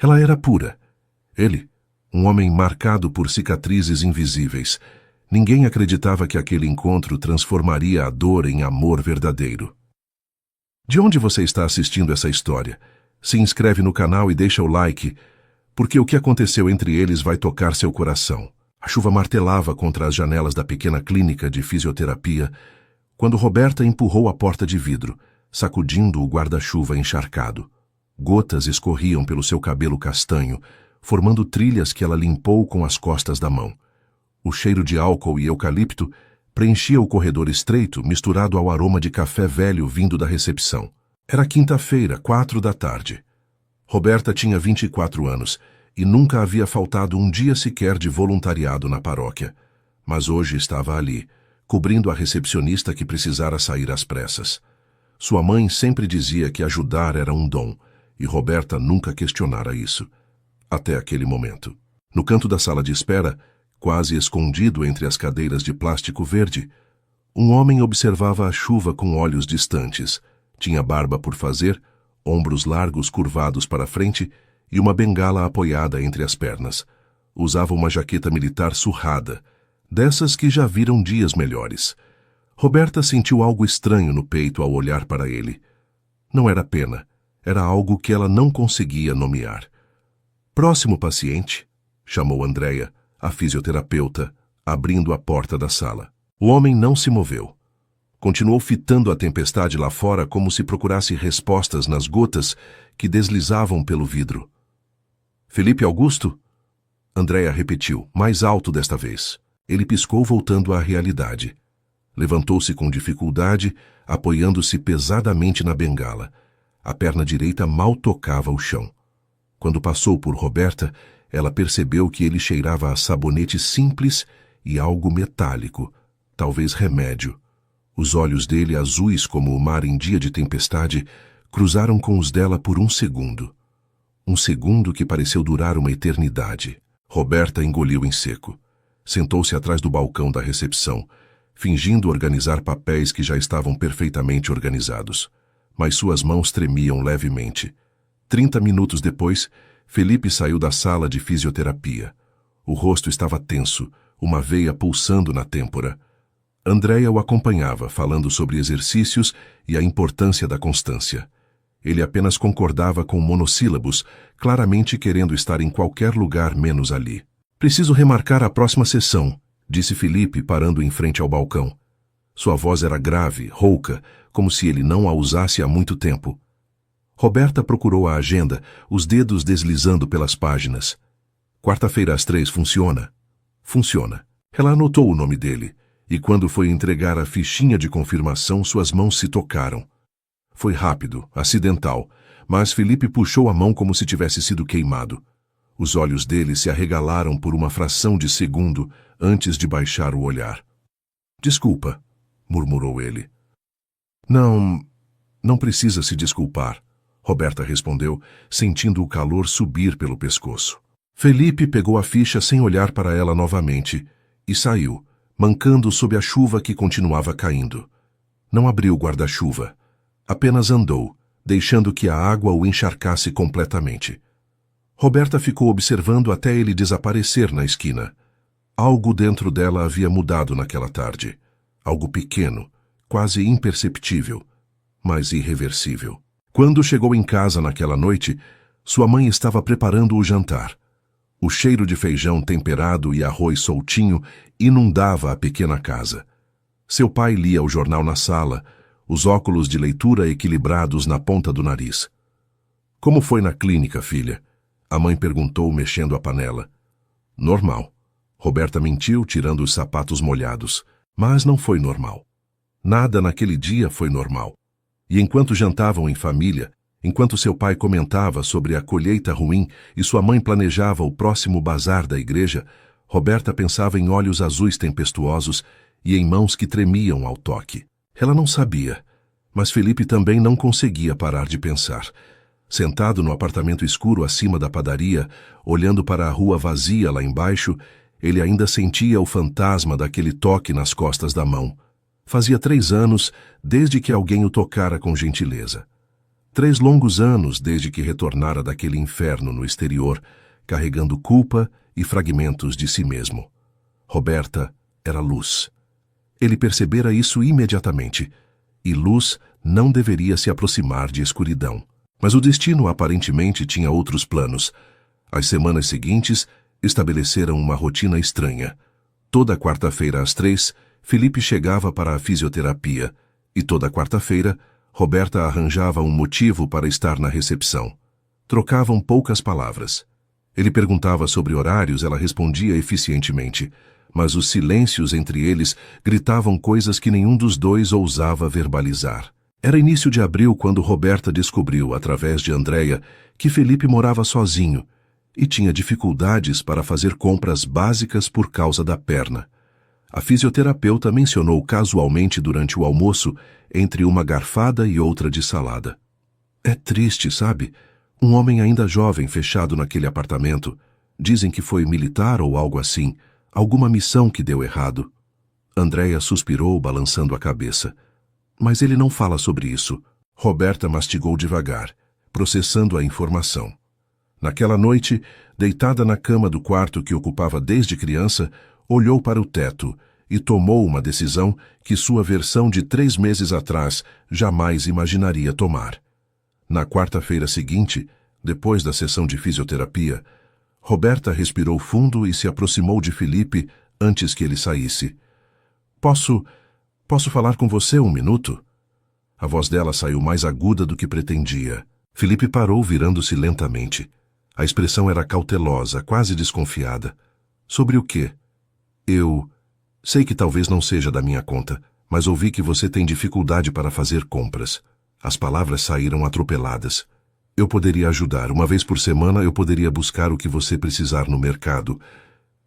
Ela era pura. Ele, um homem marcado por cicatrizes invisíveis. Ninguém acreditava que aquele encontro transformaria a dor em amor verdadeiro. De onde você está assistindo essa história? Se inscreve no canal e deixa o like, porque o que aconteceu entre eles vai tocar seu coração. A chuva martelava contra as janelas da pequena clínica de fisioterapia quando Roberta empurrou a porta de vidro, sacudindo o guarda-chuva encharcado. Gotas escorriam pelo seu cabelo castanho, formando trilhas que ela limpou com as costas da mão. O cheiro de álcool e eucalipto preenchia o corredor estreito, misturado ao aroma de café velho vindo da recepção. Era quinta-feira, 16h. Roberta tinha 24 anos e nunca havia faltado um dia sequer de voluntariado na paróquia. Mas hoje estava ali, cobrindo a recepcionista que precisara sair às pressas. Sua mãe sempre dizia que ajudar era um dom, e Roberta nunca questionara isso. Até aquele momento. No canto da sala de espera, quase escondido entre as cadeiras de plástico verde, um homem observava a chuva com olhos distantes. Tinha barba por fazer, ombros largos curvados para frente e uma bengala apoiada entre as pernas. Usava uma jaqueta militar surrada, dessas que já viram dias melhores. Roberta sentiu algo estranho no peito ao olhar para ele. Não era pena, era algo que ela não conseguia nomear. Próximo paciente, chamou Andréia, a fisioterapeuta, abrindo a porta da sala. O homem não se moveu. Continuou fitando a tempestade lá fora como se procurasse respostas nas gotas que deslizavam pelo vidro. Felipe Augusto? Andréia repetiu, mais alto desta vez. Ele piscou voltando à realidade. Levantou-se com dificuldade, apoiando-se pesadamente na bengala. A perna direita mal tocava o chão. Quando passou por Roberta, ela percebeu que ele cheirava a sabonete simples e algo metálico, talvez remédio. Os olhos dele, azuis como o mar em dia de tempestade, cruzaram com os dela por um segundo. Um segundo que pareceu durar uma eternidade. Roberta engoliu em seco. Sentou-se atrás do balcão da recepção, fingindo organizar papéis que já estavam perfeitamente organizados. Mas suas mãos tremiam levemente. 30 minutos depois, Felipe saiu da sala de fisioterapia. O rosto estava tenso, uma veia pulsando na têmpora. Andréia o acompanhava, falando sobre exercícios e a importância da constância. Ele apenas concordava com monossílabos, claramente querendo estar em qualquer lugar menos ali. Preciso remarcar a próxima sessão, disse Felipe, parando em frente ao balcão. Sua voz era grave, rouca, como se ele não a usasse há muito tempo. Roberta procurou a agenda, os dedos deslizando pelas páginas. Quarta-feira às 3 funciona? Funciona. Ela anotou o nome dele, e quando foi entregar a fichinha de confirmação, suas mãos se tocaram. Foi rápido, acidental, mas Felipe puxou a mão como se tivesse sido queimado. Os olhos dele se arregalaram por uma fração de segundo antes de baixar o olhar. Desculpa, murmurou ele. Não precisa se desculpar, Roberta respondeu, sentindo o calor subir pelo pescoço. Felipe pegou a ficha sem olhar para ela novamente e saiu, mancando sob a chuva que continuava caindo. Não abriu o guarda-chuva. Apenas andou, deixando que a água o encharcasse completamente. Roberta ficou observando até ele desaparecer na esquina. Algo dentro dela havia mudado naquela tarde. Algo pequeno, quase imperceptível, mas irreversível. Quando chegou em casa naquela noite, sua mãe estava preparando o jantar. O cheiro de feijão temperado e arroz soltinho inundava a pequena casa. Seu pai lia o jornal na sala, os óculos de leitura equilibrados na ponta do nariz. Como foi na clínica, filha? A mãe perguntou, mexendo a panela. Normal. Roberta mentiu, tirando os sapatos molhados. Mas não foi normal. Nada naquele dia foi normal. E enquanto jantavam em família, enquanto seu pai comentava sobre a colheita ruim e sua mãe planejava o próximo bazar da igreja, Roberta pensava em olhos azuis tempestuosos e em mãos que tremiam ao toque. Ela não sabia, mas Felipe também não conseguia parar de pensar. Sentado no apartamento escuro acima da padaria, olhando para a rua vazia lá embaixo, ele ainda sentia o fantasma daquele toque nas costas da mão. Fazia 3 anos desde que alguém o tocara com gentileza. 3 longos anos desde que retornara daquele inferno no exterior, carregando culpa e fragmentos de si mesmo. Roberta era luz. Ele percebera isso imediatamente, e luz não deveria se aproximar de escuridão. Mas o destino aparentemente tinha outros planos. As semanas seguintes estabeleceram uma rotina estranha. Toda quarta-feira às 3, Felipe chegava para a fisioterapia, e toda quarta-feira, Roberta arranjava um motivo para estar na recepção. Trocavam poucas palavras. Ele perguntava sobre horários, ela respondia eficientemente, mas os silêncios entre eles gritavam coisas que nenhum dos dois ousava verbalizar. Era início de abril quando Roberta descobriu, através de Andréia, que Felipe morava sozinho e tinha dificuldades para fazer compras básicas por causa da perna. A fisioterapeuta mencionou casualmente durante o almoço, entre uma garfada e outra de salada. É triste, sabe? Um homem ainda jovem fechado naquele apartamento. Dizem que foi militar ou algo assim. Alguma missão que deu errado. Andréia suspirou, balançando a cabeça. Mas ele não fala sobre isso. Roberta mastigou devagar, processando a informação. Naquela noite, deitada na cama do quarto que ocupava desde criança, olhou para o teto e tomou uma decisão que sua versão de 3 meses atrás jamais imaginaria tomar. Na quarta-feira seguinte, depois da sessão de fisioterapia, Roberta respirou fundo e se aproximou de Felipe antes que ele saísse. Posso falar com você um minuto? A voz dela saiu mais aguda do que pretendia. Felipe parou, virando-se lentamente. A expressão era cautelosa, quase desconfiada. Sobre o quê? Eu sei que talvez não seja da minha conta, mas ouvi que você tem dificuldade para fazer compras. As palavras saíram atropeladas. Eu poderia ajudar. Uma vez por semana eu poderia buscar o que você precisar no mercado.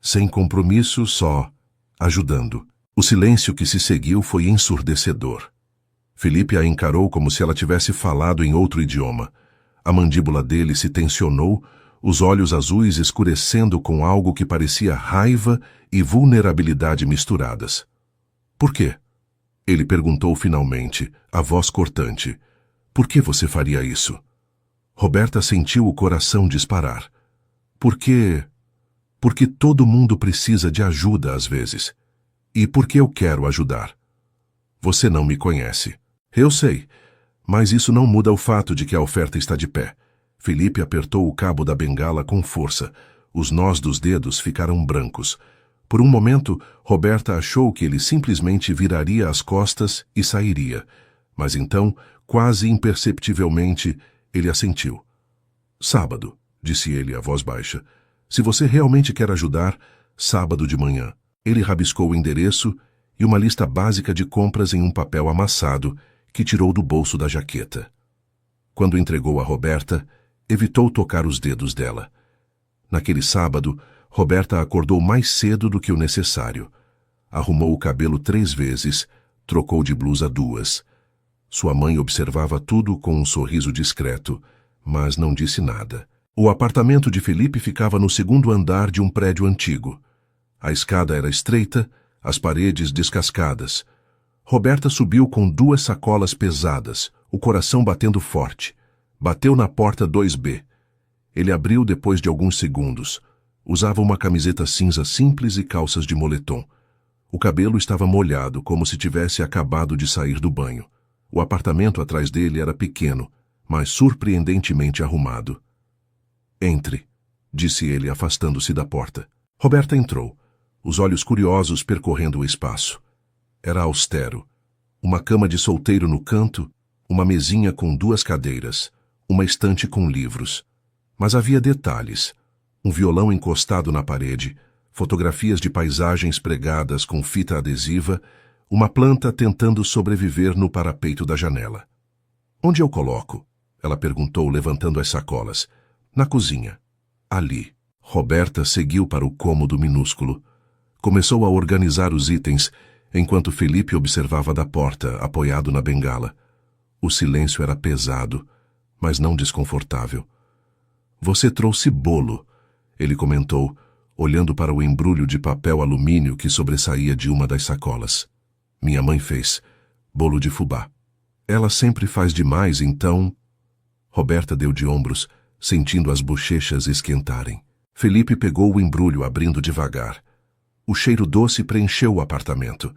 Sem compromisso, só ajudando. O silêncio que se seguiu foi ensurdecedor. Felipe a encarou como se ela tivesse falado em outro idioma. A mandíbula dele se tensionou, os olhos azuis escurecendo com algo que parecia raiva e vulnerabilidade misturadas. Por quê? Ele perguntou finalmente, a voz cortante. Por que você faria isso? Roberta sentiu o coração disparar. Porque todo mundo precisa de ajuda às vezes. E porque eu quero ajudar. Você não me conhece. Eu sei, mas isso não muda o fato de que a oferta está de pé. Felipe apertou o cabo da bengala com força. Os nós dos dedos ficaram brancos. Por um momento, Roberta achou que ele simplesmente viraria as costas e sairia. Mas então, quase imperceptivelmente, ele assentiu. Sábado, disse ele a voz baixa. Se você realmente quer ajudar, sábado de manhã. Ele rabiscou o endereço e uma lista básica de compras em um papel amassado que tirou do bolso da jaqueta. Quando entregou a Roberta, evitou tocar os dedos dela. Naquele sábado, Roberta acordou mais cedo do que o necessário. Arrumou o cabelo 3 vezes, trocou de blusa 2. Sua mãe observava tudo com um sorriso discreto, mas não disse nada. O apartamento de Felipe ficava no 2º andar de um prédio antigo. A escada era estreita, as paredes descascadas. Roberta subiu com 2 sacolas pesadas, o coração batendo forte. Bateu na porta 2B. Ele abriu depois de alguns segundos. Usava uma camiseta cinza simples e calças de moletom. O cabelo estava molhado, como se tivesse acabado de sair do banho. O apartamento atrás dele era pequeno, mas surpreendentemente arrumado. Entre, disse ele, afastando-se da porta. Roberta entrou, os olhos curiosos percorrendo o espaço. Era austero. Uma cama de solteiro no canto, uma mesinha com 2 cadeiras, uma estante com livros. Mas havia detalhes. Um violão encostado na parede, fotografias de paisagens pregadas com fita adesiva, uma planta tentando sobreviver no parapeito da janela. Onde eu coloco? Ela perguntou, levantando as sacolas. Na cozinha. Ali. Roberta seguiu para o cômodo minúsculo. Começou a organizar os itens, enquanto Felipe observava da porta, apoiado na bengala. O silêncio era pesado, mas não desconfortável. Você trouxe bolo, ele comentou, olhando para o embrulho de papel alumínio que sobressaía de uma das sacolas. Minha mãe fez bolo de fubá. Ela sempre faz demais, então... Roberta deu de ombros, sentindo as bochechas esquentarem. Felipe pegou o embrulho, abrindo devagar. O cheiro doce preencheu o apartamento.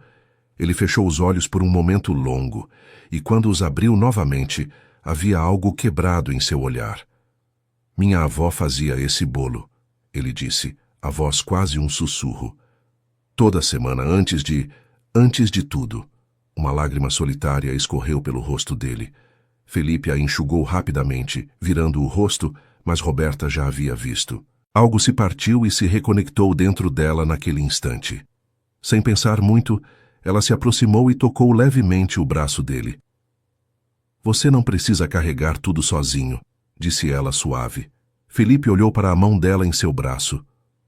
Ele fechou os olhos por um momento longo, e quando os abriu novamente, havia algo quebrado em seu olhar. Minha avó fazia esse bolo, ele disse, a voz quase um sussurro. Toda semana, antes de tudo. Uma lágrima solitária escorreu pelo rosto dele. Felipe a enxugou rapidamente, virando o rosto, mas Roberta já havia visto. Algo se partiu e se reconectou dentro dela naquele instante. Sem pensar muito, ela se aproximou e tocou levemente o braço dele. Você não precisa carregar tudo sozinho, disse ela suave. Felipe olhou para a mão dela em seu braço.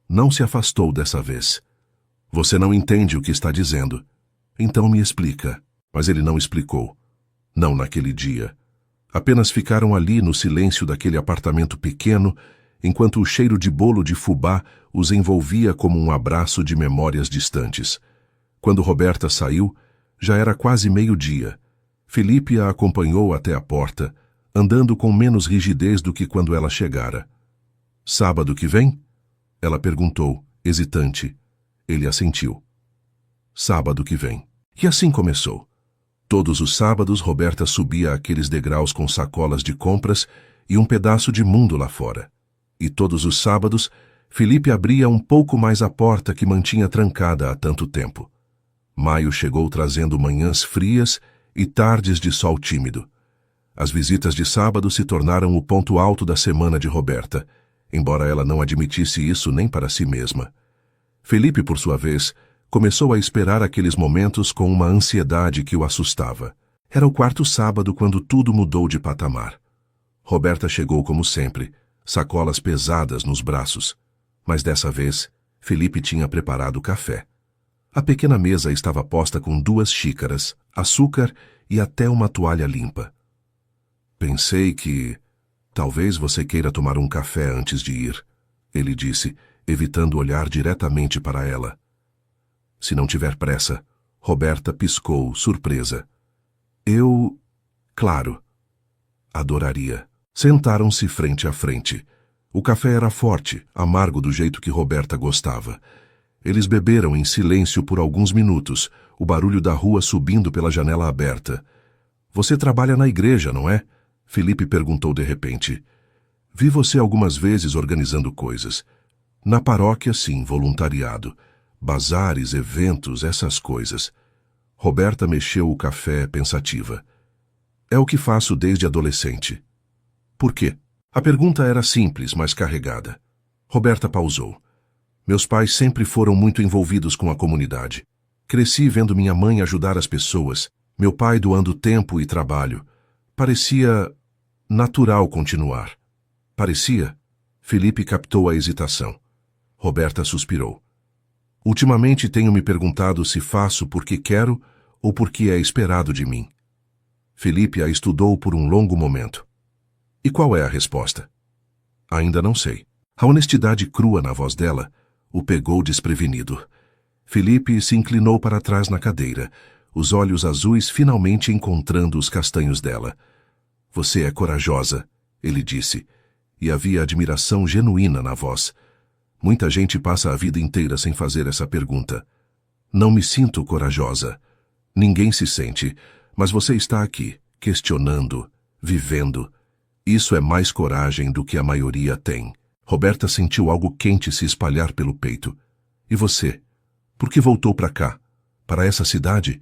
Não se afastou dessa vez. Você não entende o que está dizendo. Então me explica. Mas ele não explicou. Não naquele dia. Apenas ficaram ali no silêncio daquele apartamento pequeno, enquanto o cheiro de bolo de fubá os envolvia como um abraço de memórias distantes. Quando Roberta saiu, já era quase meio-dia. Felipe a acompanhou até a porta, andando com menos rigidez do que quando ela chegara. Sábado que vem? Ela perguntou, hesitante. Ele assentiu. Sábado que vem. E assim começou. Todos os sábados, Roberta subia aqueles degraus com sacolas de compras e um pedaço de mundo lá fora. E todos os sábados, Felipe abria um pouco mais a porta que mantinha trancada há tanto tempo. Maio chegou trazendo manhãs frias e tardes de sol tímido. As visitas de sábado se tornaram o ponto alto da semana de Roberta, embora ela não admitisse isso nem para si mesma. Felipe, por sua vez, começou a esperar aqueles momentos com uma ansiedade que o assustava. Era o quarto sábado quando tudo mudou de patamar. Roberta chegou como sempre, sacolas pesadas nos braços. Mas dessa vez, Felipe tinha preparado café. A pequena mesa estava posta com 2 xícaras, açúcar e até uma toalha limpa. Pensei que... talvez você queira tomar um café antes de ir, ele disse, evitando olhar diretamente para ela. Se não tiver pressa, Roberta piscou, surpresa. Eu... claro. Adoraria. Sentaram-se frente a frente. O café era forte, amargo do jeito que Roberta gostava. Eles beberam em silêncio por alguns minutos, o barulho da rua subindo pela janela aberta. Você trabalha na igreja, não é? Felipe perguntou de repente. Vi você algumas vezes organizando coisas. Na paróquia, sim, voluntariado. Bazares, eventos, essas coisas. Roberta mexeu o café pensativa. É o que faço desde adolescente. Por quê? A pergunta era simples, mas carregada. Roberta pausou. Meus pais sempre foram muito envolvidos com a comunidade. Cresci vendo minha mãe ajudar as pessoas, meu pai doando tempo e trabalho. Parecia natural continuar. Parecia? Felipe captou a hesitação. Roberta suspirou. Ultimamente tenho me perguntado se faço porque quero ou porque é esperado de mim. Felipe a estudou por um longo momento. E qual é a resposta? Ainda não sei. A honestidade crua na voz dela o pegou desprevenido. Felipe se inclinou para trás na cadeira, os olhos azuis finalmente encontrando os castanhos dela. Você é corajosa, ele disse, e havia admiração genuína na voz. Muita gente passa a vida inteira sem fazer essa pergunta. Não me sinto corajosa. Ninguém se sente, mas você está aqui, questionando, vivendo. Isso é mais coragem do que a maioria tem. Roberta sentiu algo quente se espalhar pelo peito. E você? Por que voltou para cá? Para essa cidade?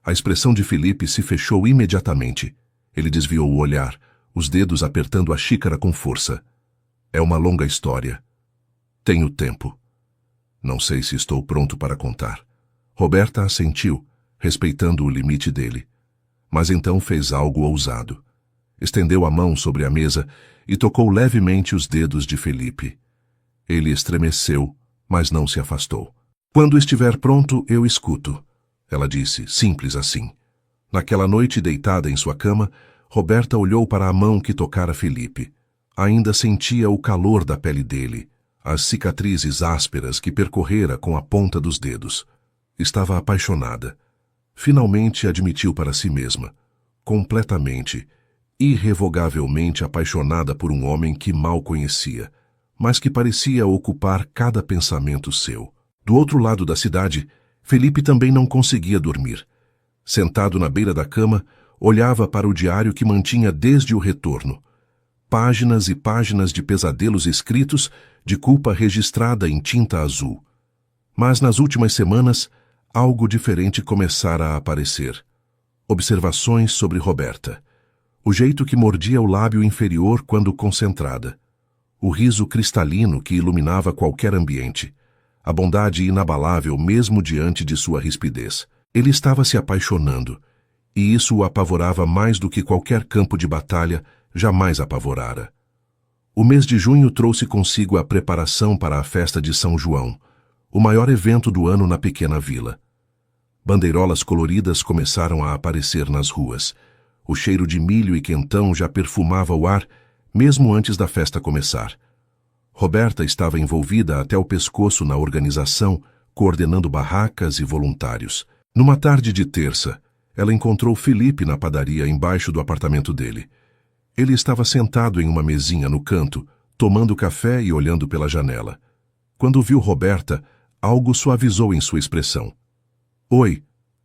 A expressão de Felipe se fechou imediatamente. Ele desviou o olhar, os dedos apertando a xícara com força. É uma longa história. Tenho tempo. Não sei se estou pronto para contar. Roberta assentiu, respeitando o limite dele. Mas então fez algo ousado. Estendeu a mão sobre a mesa e tocou levemente os dedos de Felipe. Ele estremeceu, mas não se afastou. Quando estiver pronto, eu escuto, ela disse, simples assim. Naquela noite, deitada em sua cama, Roberta olhou para a mão que tocara Felipe. Ainda sentia o calor da pele dele, as cicatrizes ásperas que percorrera com a ponta dos dedos. Estava apaixonada. Finalmente admitiu para si mesma, completamente, irrevogavelmente apaixonada por um homem que mal conhecia, mas que parecia ocupar cada pensamento seu. Do outro lado da cidade, Felipe também não conseguia dormir. Sentado na beira da cama, olhava para o diário que mantinha desde o retorno. Páginas e páginas de pesadelos escritos, de culpa registrada em tinta azul. Mas nas últimas semanas, algo diferente começara a aparecer. Observações sobre Roberta. O jeito que mordia o lábio inferior quando concentrada. O riso cristalino que iluminava qualquer ambiente. A bondade inabalável mesmo diante de sua rispidez. Ele estava se apaixonando, e isso o apavorava mais do que qualquer campo de batalha jamais apavorara. O mês de junho trouxe consigo a preparação para a festa de São João, o maior evento do ano na pequena vila. Bandeirolas coloridas começaram a aparecer nas ruas. O cheiro de milho e quentão já perfumava o ar, mesmo antes da festa começar. Roberta estava envolvida até o pescoço na organização, coordenando barracas e voluntários. Numa tarde de terça, ela encontrou Felipe na padaria embaixo do apartamento dele. Ele estava sentado em uma mesinha no canto, tomando café e olhando pela janela. Quando viu Roberta, algo suavizou em sua expressão. "Oi",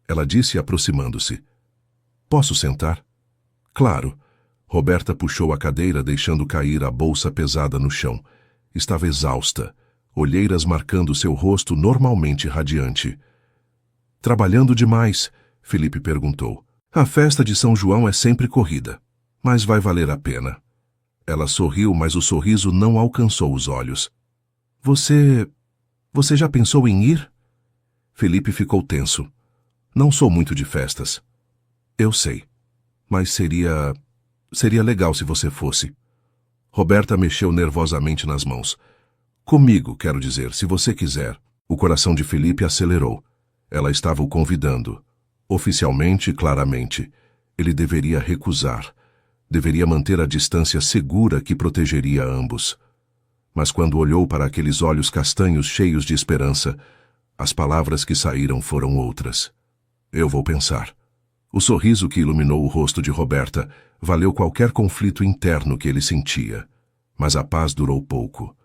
ela disse aproximando-se. "Posso sentar?" "Claro." Roberta puxou a cadeira, deixando cair a bolsa pesada no chão. Estava exausta, olheiras marcando seu rosto normalmente radiante. "Trabalhando demais?" Felipe perguntou. "A festa de São João é sempre corrida, mas vai valer a pena." Ela sorriu, mas o sorriso não alcançou os olhos. Você já pensou em ir?" Felipe ficou tenso. "Não sou muito de festas." "Eu sei, mas seria legal se você fosse." Roberta mexeu nervosamente nas mãos. "Comigo, quero dizer, se você quiser." O coração de Felipe acelerou. Ela estava o convidando. Oficialmente, claramente. Ele deveria recusar. Deveria manter a distância segura que protegeria ambos. Mas quando olhou para aqueles olhos castanhos cheios de esperança, as palavras que saíram foram outras. "Eu vou pensar." O sorriso que iluminou o rosto de Roberta valeu qualquer conflito interno que ele sentia. Mas a paz durou pouco.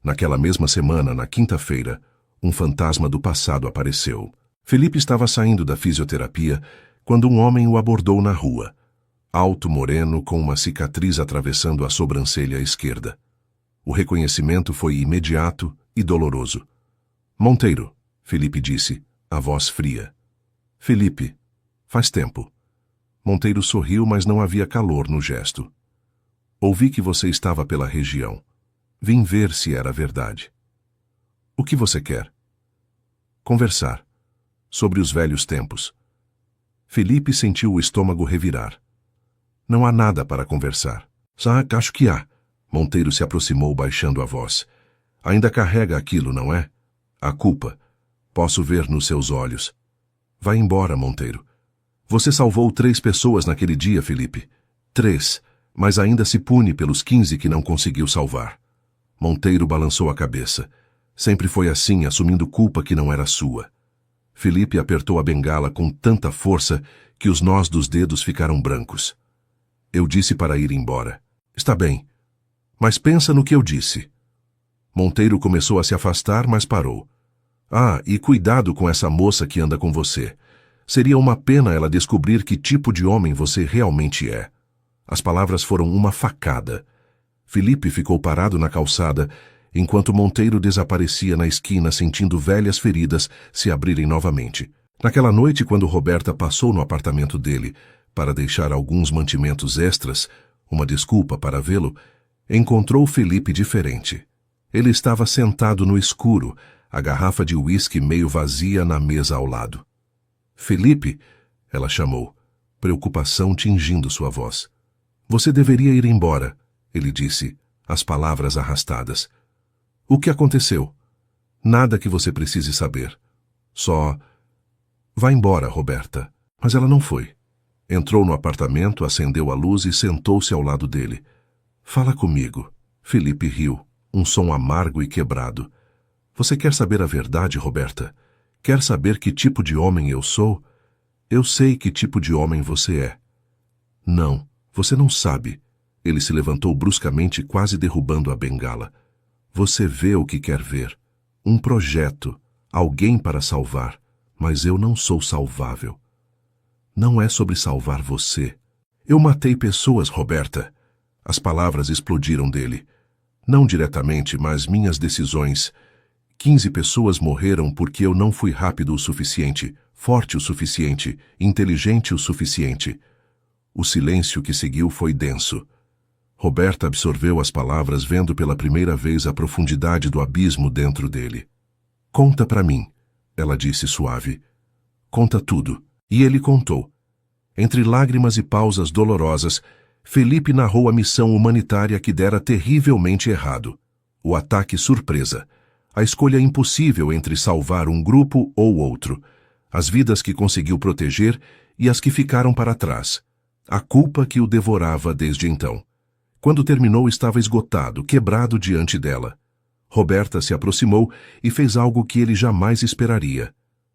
Naquela mesma semana, na quinta-feira, um fantasma do passado apareceu. Felipe estava saindo da fisioterapia quando um homem o abordou na rua. Alto, moreno, com uma cicatriz atravessando a sobrancelha esquerda. O reconhecimento foi imediato e doloroso. "Monteiro", Felipe disse, a voz fria. "Felipe, faz tempo." Monteiro sorriu, mas não havia calor no gesto. "Ouvi que você estava pela região. Vim ver se era verdade." "O que você quer?" "Conversar. Sobre os velhos tempos." Felipe sentiu o estômago revirar. "Não há nada para conversar." Acho que há." Monteiro se aproximou baixando a voz. "Ainda carrega aquilo, não é? A culpa. Posso ver nos seus olhos." "Vai embora, Monteiro." "Você salvou 3 pessoas naquele dia, Felipe. 3, mas ainda se pune pelos 15 que não conseguiu salvar." Monteiro balançou a cabeça. Sempre foi assim, assumindo culpa que não era sua. Felipe apertou a bengala com tanta força que os nós dos dedos ficaram brancos. "Eu disse para ir embora." "Está bem. Mas pensa no que eu disse." Monteiro começou a se afastar, mas parou. "Ah, e cuidado com essa moça que anda com você. Seria uma pena ela descobrir que tipo de homem você realmente é." As palavras foram uma facada. Felipe ficou parado na calçada, enquanto Monteiro desaparecia na esquina sentindo velhas feridas se abrirem novamente. Naquela noite, quando Roberta passou no apartamento dele para deixar alguns mantimentos extras, uma desculpa para vê-lo, encontrou Felipe diferente. Ele estava sentado no escuro, a garrafa de uísque meio vazia na mesa ao lado. "Felipe", ela chamou, preocupação tingindo sua voz. "Você deveria ir embora", ele disse, as palavras arrastadas. "O que aconteceu?" "Nada que você precise saber. Só..." "Vá embora, Roberta." Mas ela não foi. Entrou no apartamento, acendeu a luz e sentou-se ao lado dele. "Fala comigo." Felipe riu, um som amargo e quebrado. "Você quer saber a verdade, Roberta? Quer saber que tipo de homem eu sou? Eu sei que tipo de homem você é." "Não." Você não sabe. Ele se levantou bruscamente, quase derrubando a bengala. Você vê o que quer ver. Um projeto, alguém para salvar, mas eu não sou salvável. Não é sobre salvar você. Eu matei pessoas, Roberta. As palavras explodiram dele. Não diretamente, mas minhas decisões. 15 pessoas morreram porque eu não fui rápido o suficiente, forte o suficiente, inteligente o suficiente. O silêncio que seguiu foi denso. Roberta absorveu as palavras, vendo pela primeira vez a profundidade do abismo dentro dele. Conta pra mim, ela disse suave. Conta tudo. E ele contou. Entre lágrimas e pausas dolorosas, Felipe narrou a missão humanitária que dera terrivelmente errado. O ataque surpresa. A escolha impossível entre salvar um grupo ou outro. As vidas que conseguiu proteger e as que ficaram para trás. A culpa que o devorava desde então. Quando terminou, estava esgotado, quebrado diante dela. Roberta se aproximou e fez algo que ele jamais esperaria.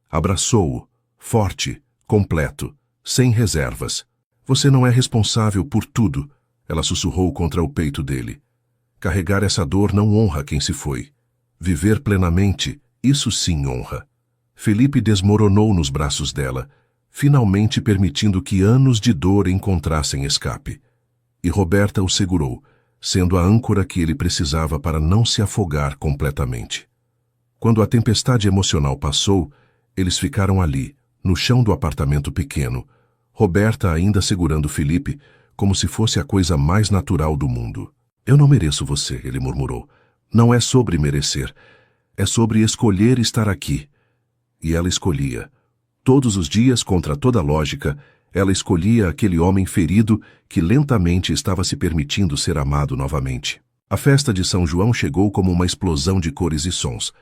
Abraçou-o, forte, completo, sem reservas. Você não é responsável por tudo, ela sussurrou contra o peito dele. Carregar essa dor não honra quem se foi. Viver plenamente, isso sim honra. Felipe desmoronou nos braços dela, finalmente permitindo que anos de dor encontrassem escape. E Roberta o segurou, sendo a âncora que ele precisava para não se afogar completamente. Quando a tempestade emocional passou, eles ficaram ali, no chão do apartamento pequeno, Roberta ainda segurando Felipe, como se fosse a coisa mais natural do mundo. Eu não mereço você, ele murmurou. Não é sobre merecer, é sobre escolher estar aqui. E ela escolhia. Todos os dias, contra toda lógica, ela escolhia aquele homem ferido que lentamente estava se permitindo ser amado novamente. A festa de São João chegou como uma explosão de cores e sons.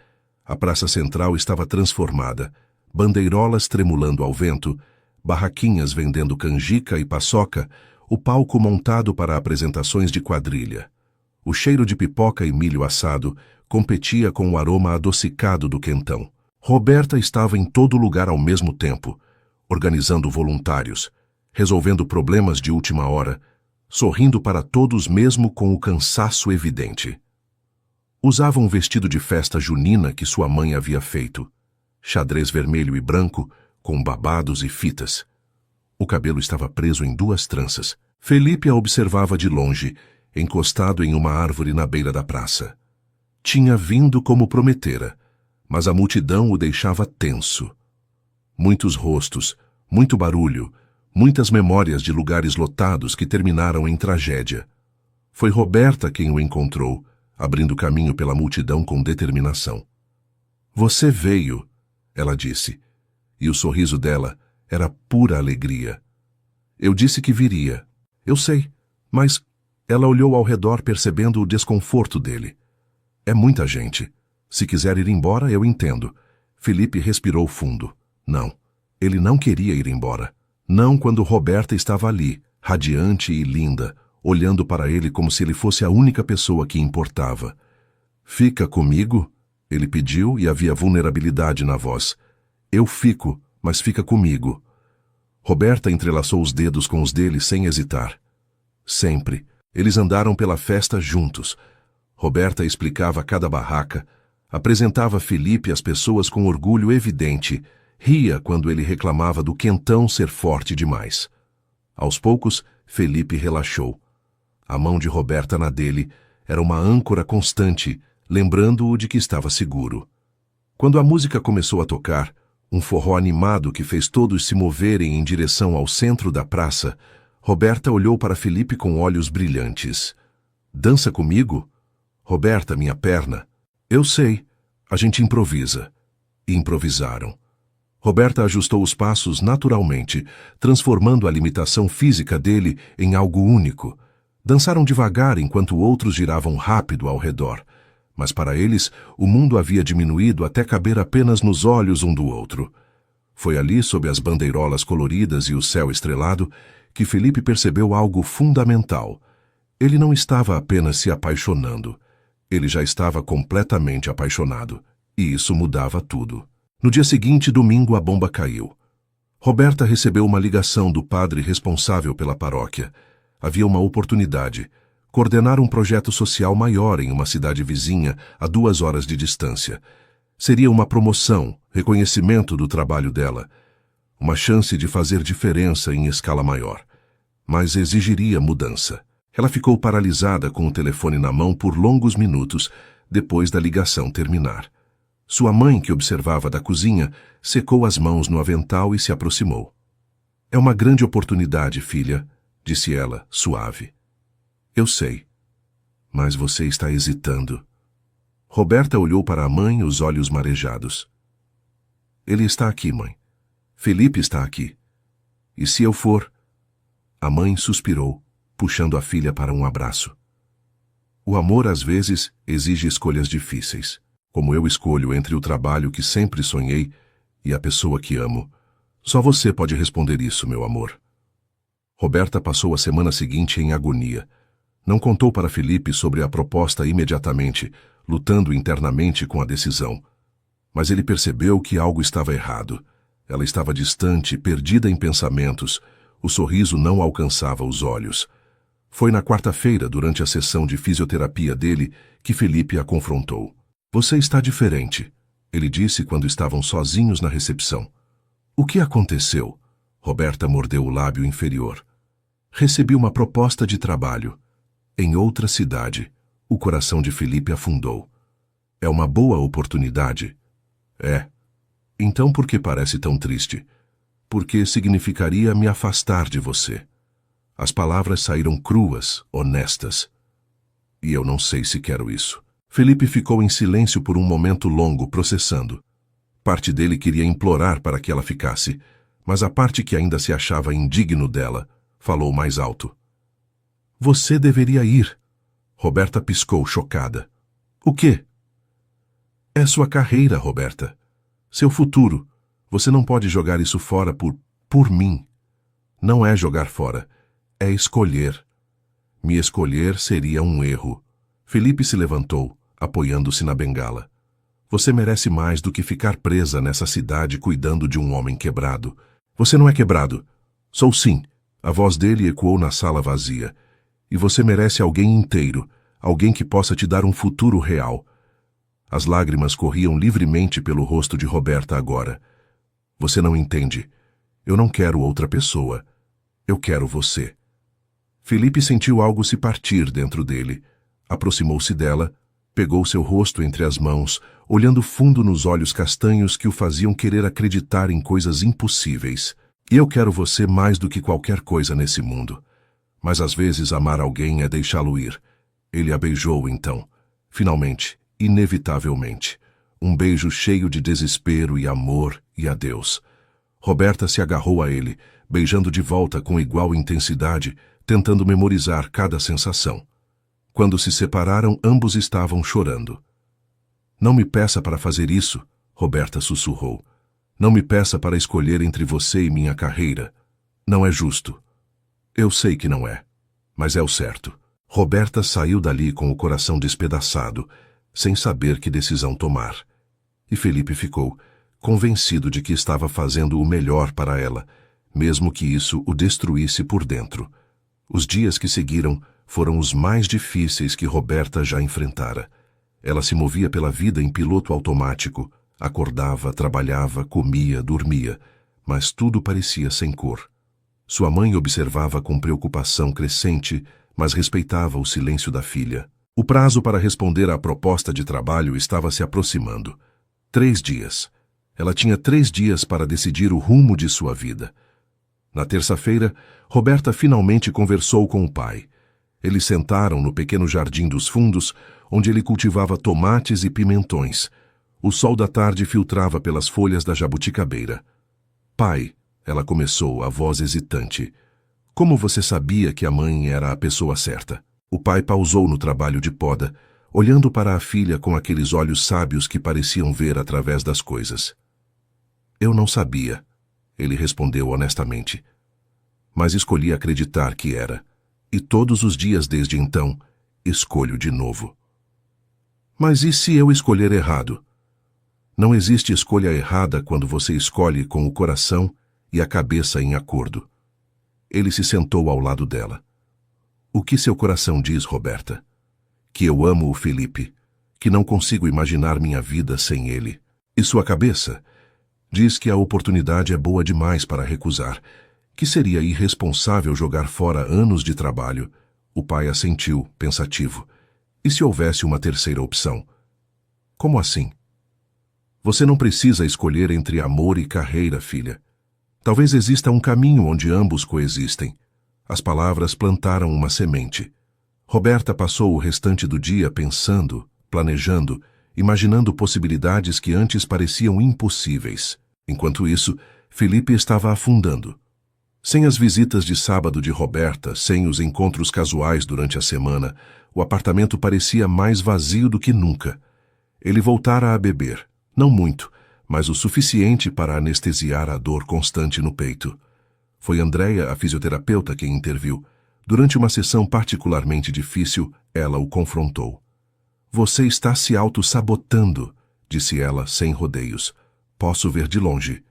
A praça central estava transformada, bandeirolas tremulando ao vento, barraquinhas vendendo canjica e paçoca, o palco montado para apresentações de quadrilha. O cheiro de pipoca e milho assado competia com o aroma adocicado do quentão. Roberta estava em todo lugar ao mesmo tempo, organizando voluntários, resolvendo problemas de última hora, sorrindo para todos mesmo com o cansaço evidente. Usava um vestido de festa junina que sua mãe havia feito, xadrez vermelho e branco, com babados e fitas. O cabelo estava preso em 2 tranças. Felipe a observava de longe, encostado em uma árvore na beira da praça. Tinha vindo como prometera, mas a multidão o deixava tenso. Muitos rostos, muito barulho, muitas memórias de lugares lotados que terminaram em tragédia. Foi Roberta quem o encontrou, abrindo caminho pela multidão com determinação. Você veio, ela disse, e o sorriso dela era pura alegria. Eu disse que viria. Eu sei, mas ela olhou ao redor percebendo o desconforto dele. É muita gente. Se quiser ir embora, eu entendo. Felipe respirou fundo. Não, ele não queria ir embora. Não quando Roberta estava ali, radiante e linda, olhando para ele como se ele fosse a única pessoa que importava. Fica comigo? Ele pediu e havia vulnerabilidade na voz. Eu fico, mas fica comigo. Roberta entrelaçou os dedos com os dele sem hesitar. Sempre. Eles andaram pela festa juntos. Roberta explicava cada barraca, apresentava Felipe às pessoas com orgulho evidente, ria quando ele reclamava do quentão ser forte demais. Aos poucos, Felipe relaxou. A mão de Roberta na dele era uma âncora constante, lembrando-o de que estava seguro. Quando a música começou a tocar, um forró animado que fez todos se moverem em direção ao centro da praça, Roberta olhou para Felipe com olhos brilhantes. Dança comigo? Roberta, minha perna. Eu sei. A gente improvisa. E improvisaram. Roberta ajustou os passos naturalmente, transformando a limitação física dele em algo único. Dançaram devagar enquanto outros giravam rápido ao redor. Mas para eles, o mundo havia diminuído até caber apenas nos olhos um do outro. Foi ali, sob as bandeirolas coloridas e o céu estrelado, que Felipe percebeu algo fundamental. Ele não estava apenas se apaixonando. Ele já estava completamente apaixonado. E isso mudava tudo. No dia seguinte, domingo, a bomba caiu. Roberta recebeu uma ligação do padre responsável pela paróquia. Havia uma oportunidade: coordenar um projeto social maior em uma cidade vizinha a 2 horas de distância. Seria uma promoção, reconhecimento do trabalho dela, uma chance de fazer diferença em escala maior. Mas exigiria mudança. Ela ficou paralisada com o telefone na mão por longos minutos depois da ligação terminar. Sua mãe, que observava da cozinha, secou as mãos no avental e se aproximou. "É uma grande oportunidade, filha", disse ela, suave. "Eu sei, mas você está hesitando." Roberta olhou para a mãe, os olhos marejados. "Ele está aqui, mãe. Felipe está aqui. E se eu for?" A mãe suspirou, puxando a filha para um abraço. "O amor, às vezes, exige escolhas difíceis. Como eu escolho entre o trabalho que sempre sonhei e a pessoa que amo. Só você pode responder isso, meu amor." Roberta passou a semana seguinte em agonia. Não contou para Felipe sobre a proposta imediatamente, lutando internamente com a decisão. Mas ele percebeu que algo estava errado. Ela estava distante, perdida em pensamentos. O sorriso não alcançava os olhos. Foi na quarta-feira, durante a sessão de fisioterapia dele, que Felipe a confrontou. "Você está diferente", ele disse quando estavam sozinhos na recepção. "O que aconteceu?" Roberta mordeu o lábio inferior. "Recebi uma proposta de trabalho. Em outra cidade." O coração de Felipe afundou. "É uma boa oportunidade?" "É." "Então por que parece tão triste?" "Porque significaria me afastar de você." As palavras saíram cruas, honestas. "E eu não sei se quero isso." Felipe ficou em silêncio por um momento longo, processando. Parte dele queria implorar para que ela ficasse, mas a parte que ainda se achava indigno dela falou mais alto. "Você deveria ir." Roberta piscou, chocada. "O quê?" "É sua carreira, Roberta. Seu futuro. Você não pode jogar isso fora por mim." "Não é jogar fora. É escolher." "Me escolher seria um erro." Felipe se levantou, apoiando-se na bengala. "Você merece mais do que ficar presa nessa cidade cuidando de um homem quebrado." "Você não é quebrado." "Sou sim." A voz dele ecoou na sala vazia. "E você merece alguém inteiro, alguém que possa te dar um futuro real." As lágrimas corriam livremente pelo rosto de Roberta agora. "Você não entende. Eu não quero outra pessoa. Eu quero você." Felipe sentiu algo se partir dentro dele. Aproximou-se dela, pegou seu rosto entre as mãos, olhando fundo nos olhos castanhos que o faziam querer acreditar em coisas impossíveis. "E eu quero você mais do que qualquer coisa nesse mundo. Mas às vezes amar alguém é deixá-lo ir." Ele a beijou então. Finalmente, inevitavelmente. Um beijo cheio de desespero e amor e adeus. Roberta se agarrou a ele, beijando de volta com igual intensidade, tentando memorizar cada sensação. Quando se separaram, ambos estavam chorando. "Não me peça para fazer isso", Roberta sussurrou. "Não me peça para escolher entre você e minha carreira. Não é justo." "Eu sei que não é, mas é o certo." Roberta saiu dali com o coração despedaçado, sem saber que decisão tomar. E Felipe ficou, convencido de que estava fazendo o melhor para ela, mesmo que isso o destruísse por dentro. Os dias que seguiram foram os mais difíceis que Roberta já enfrentara. Ela se movia pela vida em piloto automático, acordava, trabalhava, comia, dormia, mas tudo parecia sem cor. Sua mãe observava com preocupação crescente, mas respeitava o silêncio da filha. O prazo para responder à proposta de trabalho estava se aproximando. 3 dias. Ela tinha 3 dias para decidir o rumo de sua vida. Na terça-feira, Roberta finalmente conversou com o pai. Eles sentaram no pequeno jardim dos fundos, onde ele cultivava tomates e pimentões. O sol da tarde filtrava pelas folhas da jabuticabeira. "Pai", ela começou, a voz hesitante. "Como você sabia que a mãe era a pessoa certa?" O pai pausou no trabalho de poda, olhando para a filha com aqueles olhos sábios que pareciam ver através das coisas. "Eu não sabia", ele respondeu honestamente. "Mas escolhi acreditar que era. E todos os dias desde então, escolho de novo." "Mas e se eu escolher errado?" "Não existe escolha errada quando você escolhe com o coração e a cabeça em acordo." Ele se sentou ao lado dela. O que seu coração diz, Roberta? Que eu amo o Felipe, que não consigo imaginar minha vida sem ele. E sua cabeça? Diz que a oportunidade é boa demais para recusar, que seria irresponsável jogar fora anos de trabalho. O pai assentiu, pensativo. E se houvesse uma terceira opção? Como assim? Você não precisa escolher entre amor e carreira, filha. Talvez exista um caminho onde ambos coexistem. As palavras plantaram uma semente. Roberta passou o restante do dia pensando, planejando, imaginando possibilidades que antes pareciam impossíveis. Enquanto isso, Felipe estava afundando. Sem as visitas de sábado de Roberta, sem os encontros casuais durante a semana, o apartamento parecia mais vazio do que nunca. Ele voltara a beber, não muito, mas o suficiente para anestesiar a dor constante no peito. Foi Andréia, a fisioterapeuta, quem interviu. Durante uma sessão particularmente difícil, ela o confrontou. Você está se auto-sabotando, disse ela, sem rodeios. Posso ver de longe.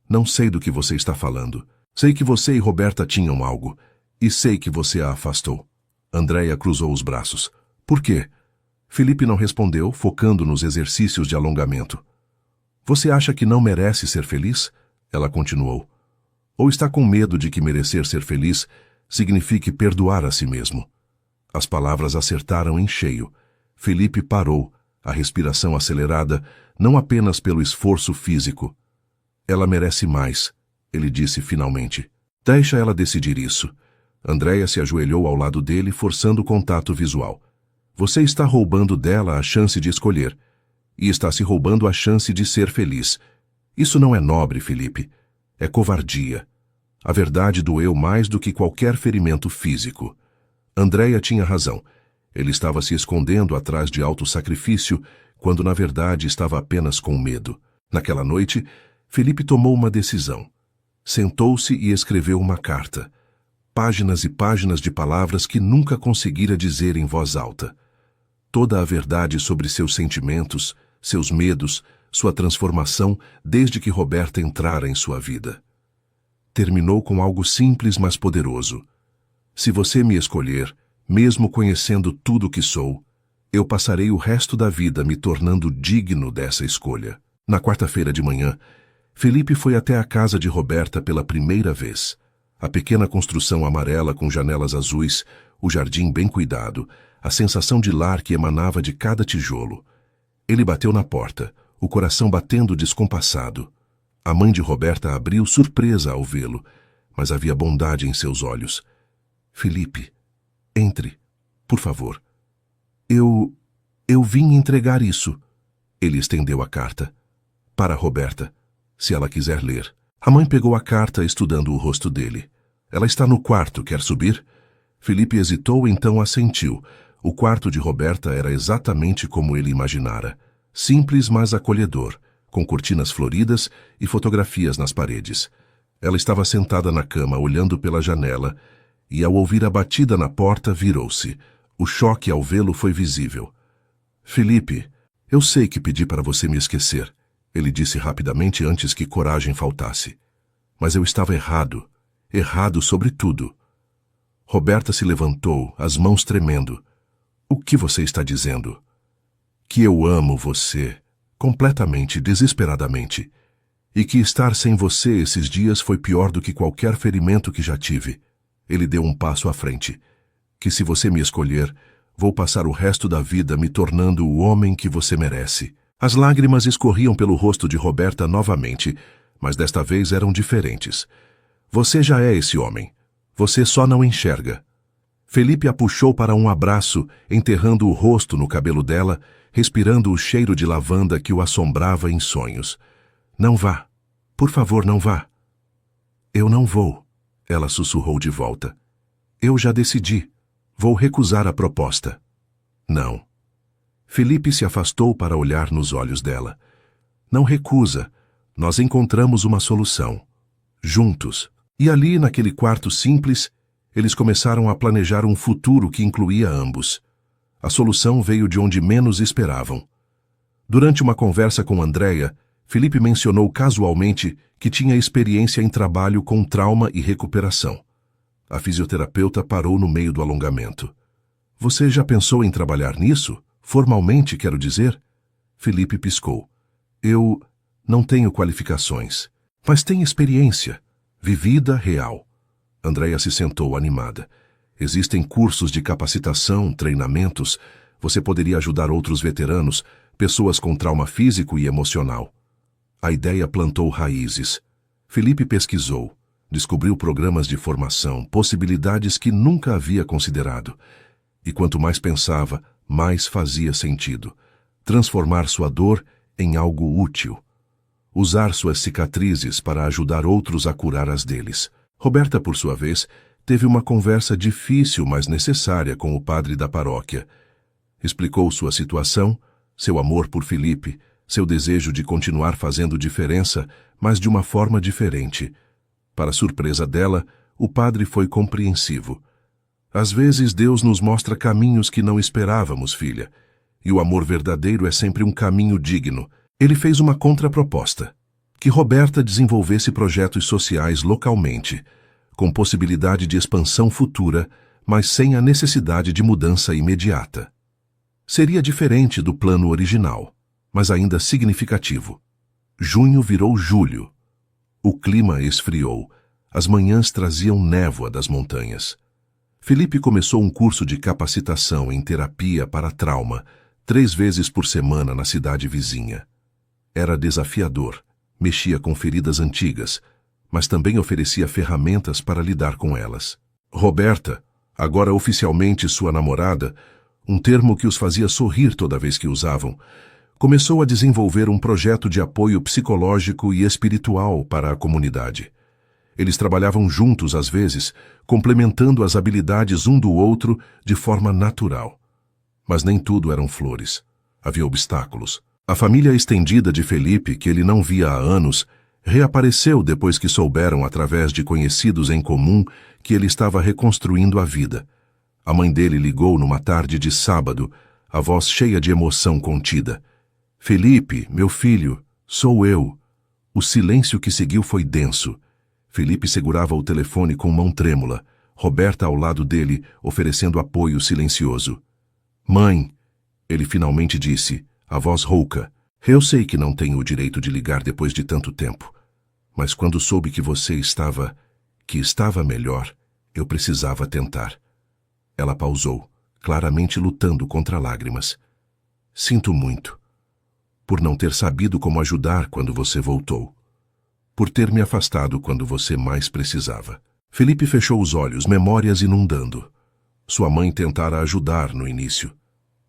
Não sei do que você está falando. Sei que você e Roberta tinham algo. E sei que você a afastou. Andréia cruzou os braços. Por quê? Felipe não respondeu, focando nos exercícios de alongamento. Você acha que não merece ser feliz? Ela continuou. Ou está com medo de que merecer ser feliz signifique perdoar a si mesmo? As palavras acertaram em cheio. Felipe parou, a respiração acelerada, não apenas pelo esforço físico. Ela merece mais, ele disse finalmente. Deixa ela decidir isso. Andréia se ajoelhou ao lado dele, forçando o contato visual. Você está roubando dela a chance de escolher. E está se roubando a chance de ser feliz. Isso não é nobre, Felipe. É covardia. A verdade doeu mais do que qualquer ferimento físico. Andréia tinha razão. Ele estava se escondendo atrás de autossacrifício, quando na verdade estava apenas com medo. Naquela noite, Felipe tomou uma decisão. Sentou-se e escreveu uma carta. Páginas e páginas de palavras que nunca conseguira dizer em voz alta. Toda a verdade sobre seus sentimentos, seus medos, sua transformação desde que Roberta entrara em sua vida. Terminou com algo simples, mas poderoso. Se você me escolher, mesmo conhecendo tudo o que sou, eu passarei o resto da vida me tornando digno dessa escolha. Na quarta-feira de manhã, Felipe foi até a casa de Roberta pela primeira vez. A pequena construção amarela com janelas azuis, o jardim bem cuidado, a sensação de lar que emanava de cada tijolo. Ele bateu na porta, o coração batendo descompassado. A mãe de Roberta abriu surpresa ao vê-lo, mas havia bondade em seus olhos. Felipe, entre, por favor. Eu vim entregar isso. Ele estendeu a carta. Para Roberta, se ela quiser ler. A mãe pegou a carta, estudando o rosto dele. Ela está no quarto, quer subir? Felipe hesitou, então assentiu. O quarto de Roberta era exatamente como ele imaginara. Simples, mas acolhedor, com cortinas floridas e fotografias nas paredes. Ela estava sentada na cama, olhando pela janela, e ao ouvir a batida na porta, virou-se. O choque ao vê-lo foi visível. Felipe, eu sei que pedi para você me esquecer, ele disse rapidamente antes que coragem faltasse. Mas eu estava errado. Errado sobre tudo. Roberta se levantou, as mãos tremendo. O que você está dizendo? Que eu amo você, completamente, desesperadamente, e que estar sem você esses dias foi pior do que qualquer ferimento que já tive. Ele deu um passo à frente. Que se você me escolher, vou passar o resto da vida me tornando o homem que você merece. As lágrimas escorriam pelo rosto de Roberta novamente, mas desta vez eram diferentes. Você já é esse homem. Você só não enxerga. Felipe a puxou para um abraço, enterrando o rosto no cabelo dela, respirando o cheiro de lavanda que o assombrava em sonhos. Não vá. Por favor, não vá. Eu não vou, ela sussurrou de volta. Eu já decidi. Vou recusar a proposta. Não. Felipe se afastou para olhar nos olhos dela. Não recusa. Nós encontramos uma solução. Juntos. E ali, naquele quarto simples, eles começaram a planejar um futuro que incluía ambos. A solução veio de onde menos esperavam. Durante uma conversa com Andréia, Felipe mencionou casualmente que tinha experiência em trabalho com trauma e recuperação. A fisioterapeuta parou no meio do alongamento. Você já pensou em trabalhar nisso? Formalmente, quero dizer? Felipe piscou. Eu não tenho qualificações, mas tenho experiência, vivida real. Andréia se sentou animada. Existem cursos de capacitação, treinamentos. Você poderia ajudar outros veteranos, pessoas com trauma físico e emocional. A ideia plantou raízes. Felipe pesquisou, descobriu programas de formação, possibilidades que nunca havia considerado. E quanto mais pensava, mais fazia sentido. Transformar sua dor em algo útil. Usar suas cicatrizes para ajudar outros a curar as deles. Roberta, por sua vez, teve uma conversa difícil, mas necessária com o padre da paróquia. Explicou sua situação, seu amor por Felipe, seu desejo de continuar fazendo diferença, mas de uma forma diferente. Para surpresa dela, o padre foi compreensivo. Às vezes Deus nos mostra caminhos que não esperávamos, filha, e o amor verdadeiro é sempre um caminho digno. Ele fez uma contraproposta, que Roberta desenvolvesse projetos sociais localmente, com possibilidade de expansão futura, mas sem a necessidade de mudança imediata. Seria diferente do plano original, mas ainda significativo. Junho virou julho. O clima esfriou. As manhãs traziam névoa das montanhas. Felipe começou um curso de capacitação em terapia para trauma, 3 vezes por semana na cidade vizinha. Era desafiador, mexia com feridas antigas, mas também oferecia ferramentas para lidar com elas. Roberta, agora oficialmente sua namorada, um termo que os fazia sorrir toda vez que usavam, começou a desenvolver um projeto de apoio psicológico e espiritual para a comunidade. Eles trabalhavam juntos às vezes, complementando as habilidades um do outro de forma natural. Mas nem tudo eram flores. Havia obstáculos. A família estendida de Felipe, que ele não via há anos, reapareceu depois que souberam através de conhecidos em comum que ele estava reconstruindo a vida. A mãe dele ligou numa tarde de sábado, a voz cheia de emoção contida. Felipe, meu filho, sou eu. O silêncio que seguiu foi denso. Felipe segurava o telefone com mão trêmula, Roberta ao lado dele, oferecendo apoio silencioso. Mãe, ele finalmente disse, a voz rouca. Eu sei que não tenho o direito de ligar depois de tanto tempo, mas quando soube que você estava melhor, eu precisava tentar. Ela pausou, claramente lutando contra lágrimas. Sinto muito. Por não ter sabido como ajudar quando você voltou. Por ter me afastado quando você mais precisava. Felipe fechou os olhos, memórias inundando. Sua mãe tentara ajudar no início,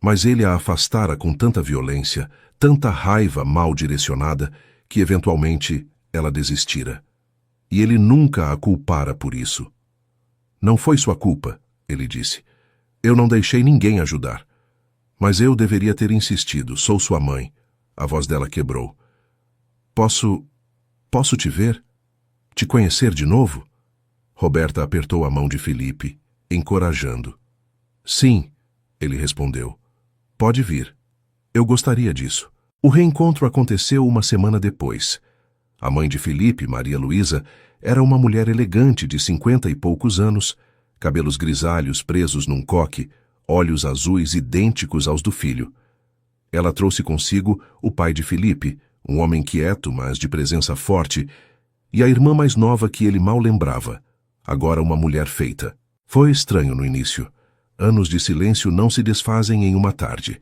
mas ele a afastara com tanta violência, tanta raiva mal direcionada, que eventualmente ela desistira. E ele nunca a culpara por isso. Não foi sua culpa, ele disse. Eu não deixei ninguém ajudar. Mas eu deveria ter insistido, sou sua mãe. A voz dela quebrou. Posso te ver? Te conhecer de novo? Roberta apertou a mão de Felipe, encorajando. Sim, ele respondeu. Pode vir. Eu gostaria disso. O reencontro aconteceu uma semana depois. A mãe de Felipe, Maria Luísa, era uma mulher elegante de 50 e poucos anos, cabelos grisalhos presos num coque, olhos azuis idênticos aos do filho. Ela trouxe consigo o pai de Felipe, um homem quieto, mas de presença forte, e a irmã mais nova que ele mal lembrava, agora uma mulher feita. Foi estranho no início. Anos de silêncio não se desfazem em uma tarde.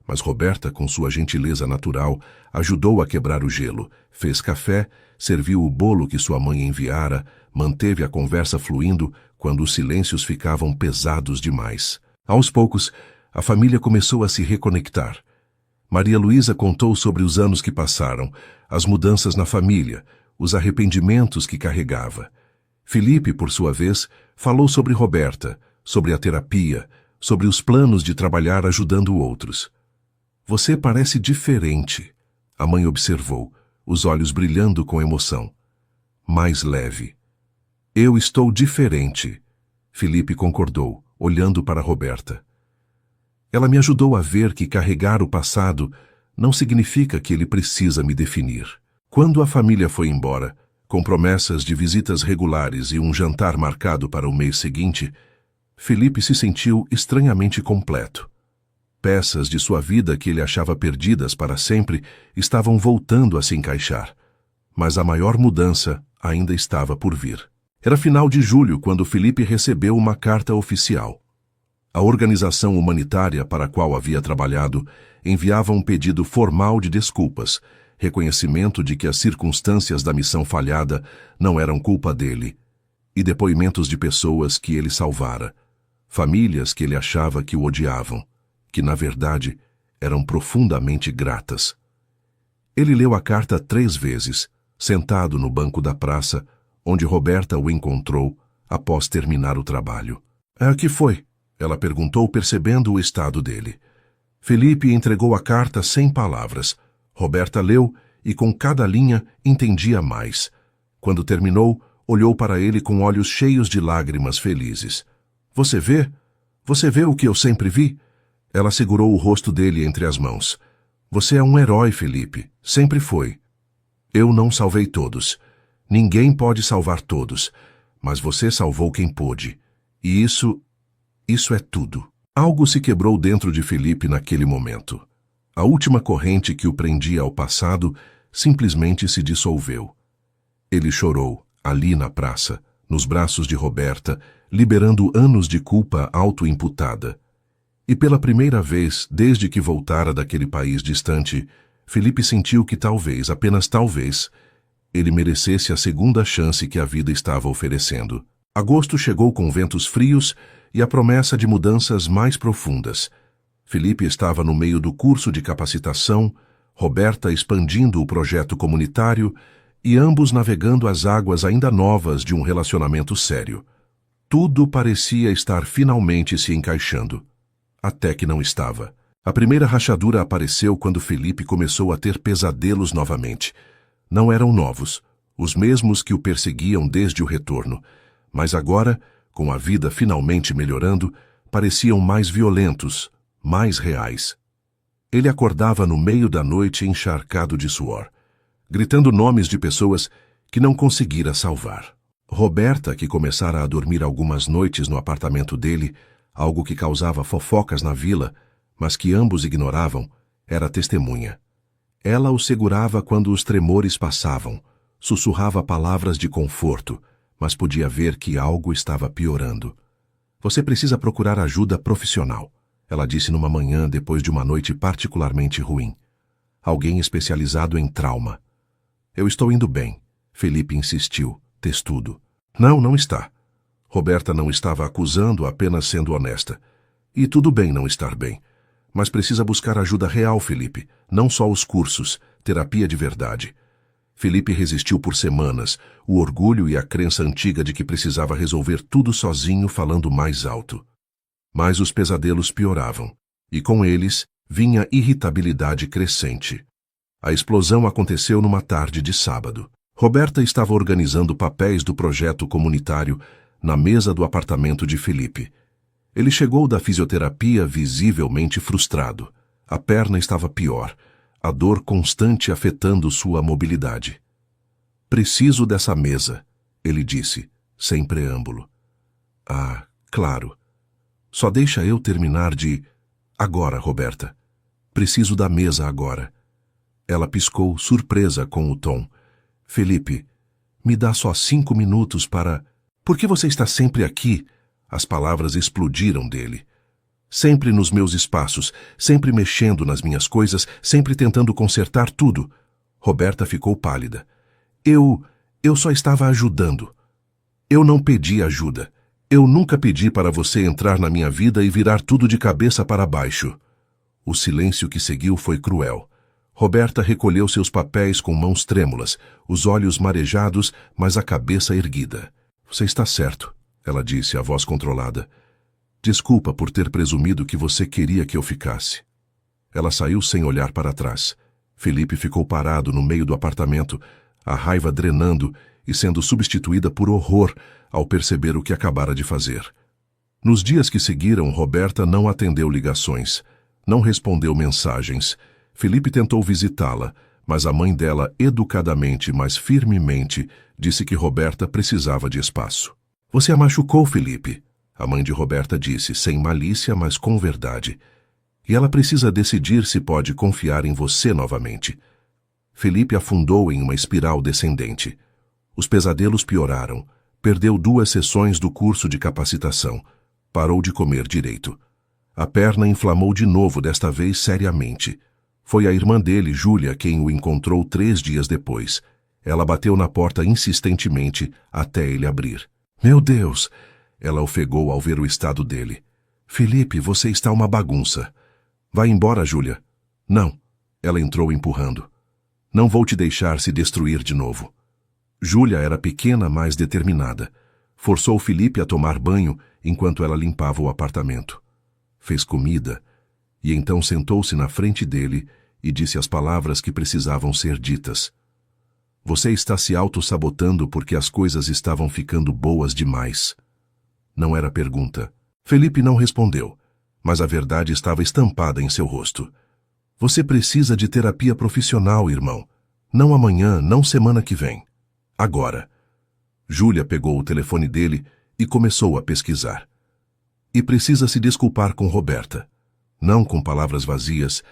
Mas Roberta, com sua gentileza natural, ajudou a quebrar o gelo, fez café, serviu o bolo que sua mãe enviara, manteve a conversa fluindo quando os silêncios ficavam pesados demais. Aos poucos, a família começou a se reconectar. Maria Luísa contou sobre os anos que passaram, as mudanças na família, os arrependimentos que carregava. Felipe, por sua vez, falou sobre Roberta, sobre a terapia, sobre os planos de trabalhar ajudando outros. Você parece diferente, a mãe observou, os olhos brilhando com emoção. Mais leve. Eu estou diferente, Felipe concordou, olhando para Roberta. Ela me ajudou a ver que carregar o passado não significa que ele precisa me definir. Quando a família foi embora, Com promessas de visitas regulares e um jantar marcado para o mês seguinte, Felipe se sentiu estranhamente completo. Peças de sua vida que ele achava perdidas para sempre estavam voltando a se encaixar. Mas a maior mudança ainda estava por vir. Era final de julho quando Felipe recebeu uma carta oficial. A organização humanitária para a qual havia trabalhado enviava um pedido formal de desculpas, reconhecimento de que as circunstâncias da missão falhada não eram culpa dele, e depoimentos de pessoas que ele salvara, famílias que ele achava que o odiavam, que na verdade eram profundamente gratas. Ele leu a carta 3 vezes, sentado no banco da praça, onde Roberta o encontrou após terminar o trabalho. Que foi?" ela perguntou, percebendo o estado dele. Felipe entregou a carta sem palavras. Roberta leu e com cada linha entendia mais. Quando terminou, olhou para ele com olhos cheios de lágrimas felizes. Você vê? Você vê o que eu sempre vi?" Ela segurou o rosto dele entre as mãos. "Você é um herói, Felipe. Sempre foi. Eu não salvei todos. Ninguém pode salvar todos. Mas você salvou quem pôde. E isso é tudo." Algo se quebrou dentro de Felipe naquele momento. A última corrente que o prendia ao passado simplesmente se dissolveu. Ele chorou, ali na praça, nos braços de Roberta, liberando anos de culpa auto-imputada. E pela primeira vez, desde que voltara daquele país distante, Felipe sentiu que talvez, apenas talvez, ele merecesse a segunda chance que a vida estava oferecendo. Agosto chegou com ventos frios e a promessa de mudanças mais profundas. Felipe estava no meio do curso de capacitação, Roberta expandindo o projeto comunitário e ambos navegando as águas ainda novas de um relacionamento sério. Tudo parecia estar finalmente se encaixando. Até que não estava. A primeira rachadura apareceu quando Felipe começou a ter pesadelos novamente. Não eram novos, os mesmos que o perseguiam desde o retorno, mas agora, com a vida finalmente melhorando, pareciam mais violentos, mais reais. Ele acordava no meio da noite encharcado de suor, gritando nomes de pessoas que não conseguira salvar. Roberta, que começara a dormir algumas noites no apartamento dele, algo que causava fofocas na vila, mas que ambos ignoravam, era testemunha. Ela o segurava quando os tremores passavam, sussurrava palavras de conforto, mas podia ver que algo estava piorando. Você precisa procurar ajuda profissional, ela disse numa manhã depois de uma noite particularmente ruim. Alguém especializado em trauma. Eu estou indo bem, Felipe insistiu, testudo. Não, não está. Roberta não estava acusando, apenas sendo honesta. E tudo bem não estar bem. Mas precisa buscar ajuda real, Felipe, não só os cursos, terapia de verdade. Felipe resistiu por semanas, o orgulho e a crença antiga de que precisava resolver tudo sozinho falando mais alto. Mas os pesadelos pioravam, e com eles vinha irritabilidade crescente. A explosão aconteceu numa tarde de sábado. Roberta estava organizando papéis do projeto comunitário na mesa do apartamento de Felipe. Ele chegou da fisioterapia visivelmente frustrado. A perna estava pior, a dor constante afetando sua mobilidade. Preciso dessa mesa, ele disse, sem preâmbulo. Ah, claro. Só deixa eu terminar de... Agora, Roberta. Preciso da mesa agora. Ela piscou, surpresa com o tom. Felipe, me dá só 5 minutos para... Por que você está sempre aqui? As palavras explodiram dele. Sempre nos meus espaços, sempre mexendo nas minhas coisas, sempre tentando consertar tudo. Roberta ficou pálida. Eu só estava ajudando. Eu não pedi ajuda. Eu nunca pedi para você entrar na minha vida e virar tudo de cabeça para baixo. O silêncio que seguiu foi cruel. Roberta recolheu seus papéis com mãos trêmulas, os olhos marejados, mas a cabeça erguida. Você está certo, ela disse, a voz controlada. Desculpa por ter presumido que você queria que eu ficasse. Ela saiu sem olhar para trás. Felipe ficou parado no meio do apartamento, a raiva drenando e sendo substituída por horror ao perceber o que acabara de fazer. Nos dias que seguiram, Roberta não atendeu ligações, não respondeu mensagens. Felipe tentou visitá-la, mas a mãe dela, educadamente, mas firmemente, disse que Roberta precisava de espaço. Você a machucou, Felipe, a mãe de Roberta disse, sem malícia, mas com verdade. E ela precisa decidir se pode confiar em você novamente. Felipe afundou em uma espiral descendente. Os pesadelos pioraram. Perdeu 2 sessões do curso de capacitação. Parou de comer direito. A perna inflamou de novo, desta vez seriamente. Foi a irmã dele, Júlia, quem o encontrou 3 dias depois. Ela bateu na porta insistentemente até ele abrir. Meu Deus! Ela ofegou ao ver o estado dele. Felipe, você está uma bagunça. Vai embora, Júlia. Não. Ela entrou empurrando. Não vou te deixar se destruir de novo. Júlia era pequena, mas determinada. Forçou Felipe a tomar banho enquanto ela limpava o apartamento. Fez comida e então sentou-se na frente dele e disse as palavras que precisavam ser ditas. Você está se auto-sabotando porque as coisas estavam ficando boas demais. Não era pergunta. Felipe não respondeu, mas a verdade estava estampada em seu rosto. Você precisa de terapia profissional, irmão. Não amanhã, não semana que vem. Agora. Júlia pegou o telefone dele e começou a pesquisar. E precisa se desculpar com Roberta. Não com palavras vazias,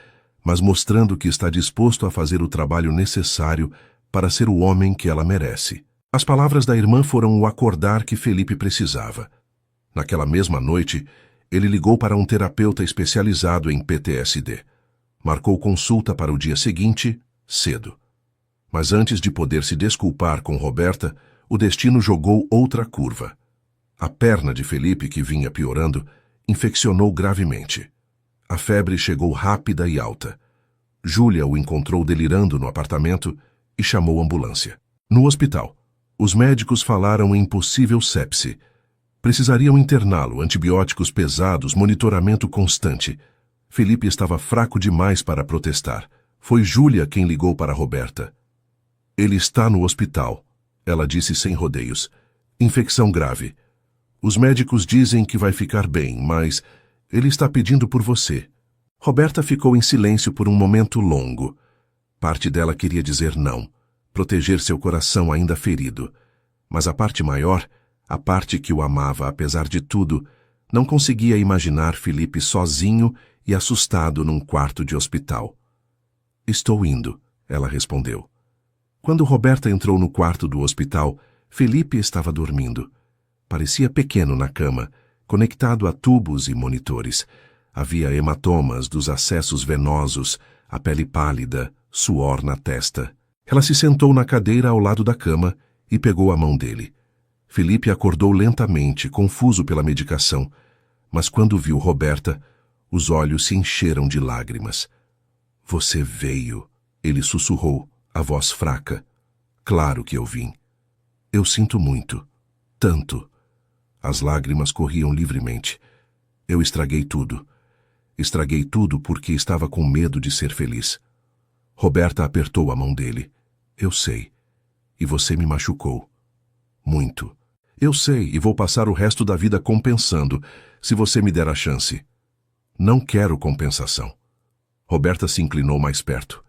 mas mostrando que está disposto a fazer o trabalho necessário para ser o homem que ela merece. As palavras da irmã foram o acordar que Felipe precisava. Naquela mesma noite, ele ligou para um terapeuta especializado em PTSD. Marcou consulta para o dia seguinte, cedo. Mas antes de poder se desculpar com Roberta, o destino jogou outra curva. A perna de Felipe, que vinha piorando, infeccionou gravemente. A febre chegou rápida e alta. Júlia o encontrou delirando no apartamento e chamou a ambulância. No hospital, os médicos falaram em possível sepse. Precisariam interná-lo, antibióticos pesados, monitoramento constante. Felipe estava fraco demais para protestar. Foi Júlia quem ligou para Roberta. Ele está no hospital, ela disse sem rodeios. Infecção grave. Os médicos dizem que vai ficar bem, mas ele está pedindo por você. Roberta ficou em silêncio por um momento longo. Parte dela queria dizer não, proteger seu coração ainda ferido. Mas a parte maior, a parte que o amava apesar de tudo, não conseguia imaginar Felipe sozinho e assustado num quarto de hospital. Estou indo, ela respondeu. Quando Roberta entrou no quarto do hospital, Felipe estava dormindo. Parecia pequeno na cama, conectado a tubos e monitores. Havia hematomas dos acessos venosos, a pele pálida, suor na testa. Ela se sentou na cadeira ao lado da cama e pegou a mão dele. Felipe acordou lentamente, confuso pela medicação, mas quando viu Roberta, os olhos se encheram de lágrimas. Você veio, ele sussurrou, a voz fraca. Claro que eu vim. Eu sinto muito. Tanto. As lágrimas corriam livremente. Eu estraguei tudo. Estraguei tudo porque estava com medo de ser feliz. Roberta apertou a mão dele. Eu sei. E você me machucou. Muito. Eu sei e vou passar o resto da vida compensando, se você me der a chance. Não quero compensação. Roberta se inclinou mais perto.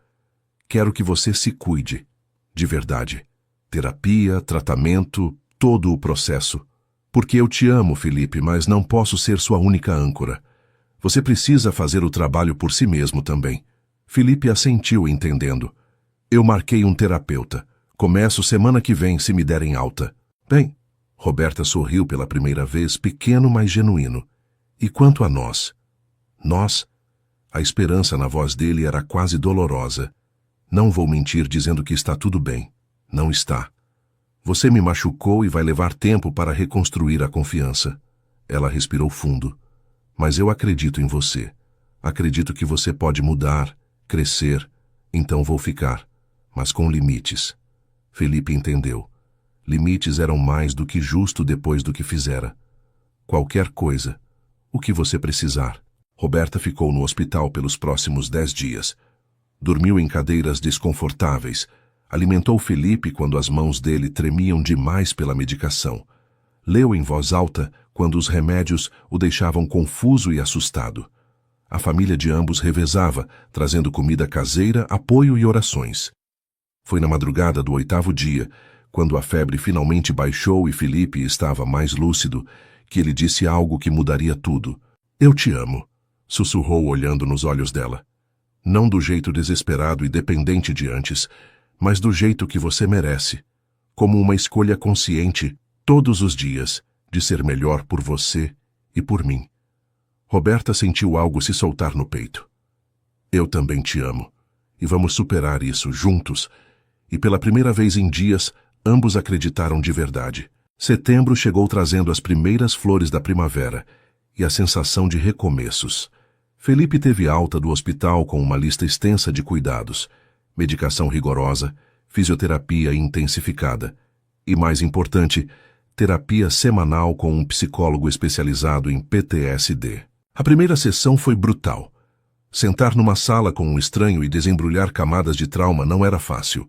Quero que você se cuide, de verdade. Terapia, tratamento, todo o processo. Porque eu te amo, Felipe, mas não posso ser sua única âncora. Você precisa fazer o trabalho por si mesmo também. Felipe assentiu, entendendo. Eu marquei um terapeuta. Começo semana que vem, se me derem alta. Bem, Roberta sorriu pela primeira vez, pequeno, mas genuíno. E quanto a nós? Nós? A esperança na voz dele era quase dolorosa. Não vou mentir dizendo que está tudo bem. Não está. Você me machucou e vai levar tempo para reconstruir a confiança. Ela respirou fundo. Mas eu acredito em você. Acredito que você pode mudar, crescer. Então vou ficar. Mas com limites. Felipe entendeu. Limites eram mais do que justo depois do que fizera. Qualquer coisa. O que você precisar. Roberta ficou no hospital pelos próximos 10 dias. Dormiu em cadeiras desconfortáveis. Alimentou Felipe quando as mãos dele tremiam demais pela medicação. Leu em voz alta quando os remédios o deixavam confuso e assustado. A família de ambos revezava, trazendo comida caseira, apoio e orações. Foi na madrugada do 8º dia, quando a febre finalmente baixou e Felipe estava mais lúcido, que ele disse algo que mudaria tudo. Eu te amo, sussurrou olhando nos olhos dela. Não do jeito desesperado e dependente de antes, mas do jeito que você merece, como uma escolha consciente, todos os dias, de ser melhor por você e por mim. Roberta sentiu algo se soltar no peito. Eu também te amo, e vamos superar isso juntos. E pela primeira vez em dias, ambos acreditaram de verdade. Setembro chegou trazendo as primeiras flores da primavera e a sensação de recomeços. Felipe teve alta do hospital com uma lista extensa de cuidados, medicação rigorosa, fisioterapia intensificada e, mais importante, terapia semanal com um psicólogo especializado em PTSD. A primeira sessão foi brutal. Sentar numa sala com um estranho e desembrulhar camadas de trauma não era fácil.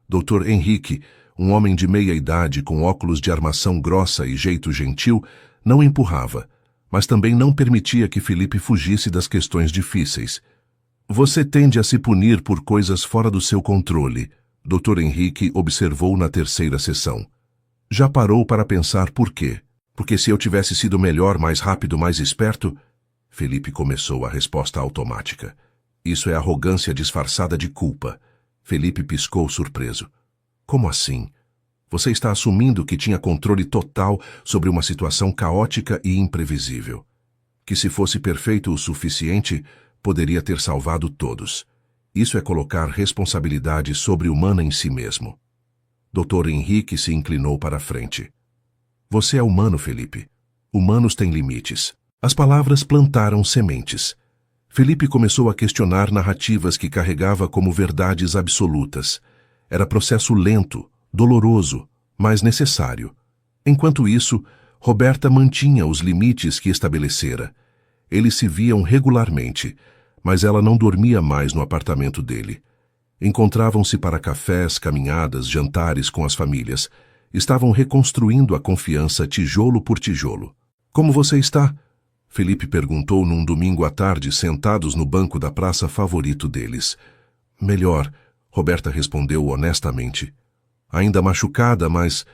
Dr. Henrique, um homem de meia idade com óculos de armação grossa e jeito gentil, não empurrava, mas também não permitia que Felipe fugisse das questões difíceis. Você tende a se punir por coisas fora do seu controle, Dr. Henrique observou na terceira sessão. Já parou para pensar por quê? Porque se eu tivesse sido melhor, mais rápido, mais esperto? Felipe começou a resposta automática. Isso é arrogância disfarçada de culpa. Felipe piscou surpreso. Como assim? Você está assumindo que tinha controle total sobre uma situação caótica e imprevisível. Que se fosse perfeito o suficiente, poderia ter salvado todos. Isso é colocar responsabilidade sobre-humana em si mesmo. Dr. Henrique se inclinou para a frente. Você é humano, Felipe. Humanos têm limites. As palavras plantaram sementes. Felipe começou a questionar narrativas que carregava como verdades absolutas. Era processo lento, doloroso, mas necessário. Enquanto isso, Roberta mantinha os limites que estabelecera. Eles se viam regularmente, mas ela não dormia mais no apartamento dele. Encontravam-se para cafés, caminhadas, jantares com as famílias. Estavam reconstruindo a confiança tijolo por tijolo. Como você está? Felipe perguntou num domingo à tarde, sentados no banco da praça favorito deles. Melhor, Roberta respondeu honestamente. Ainda machucada, mas...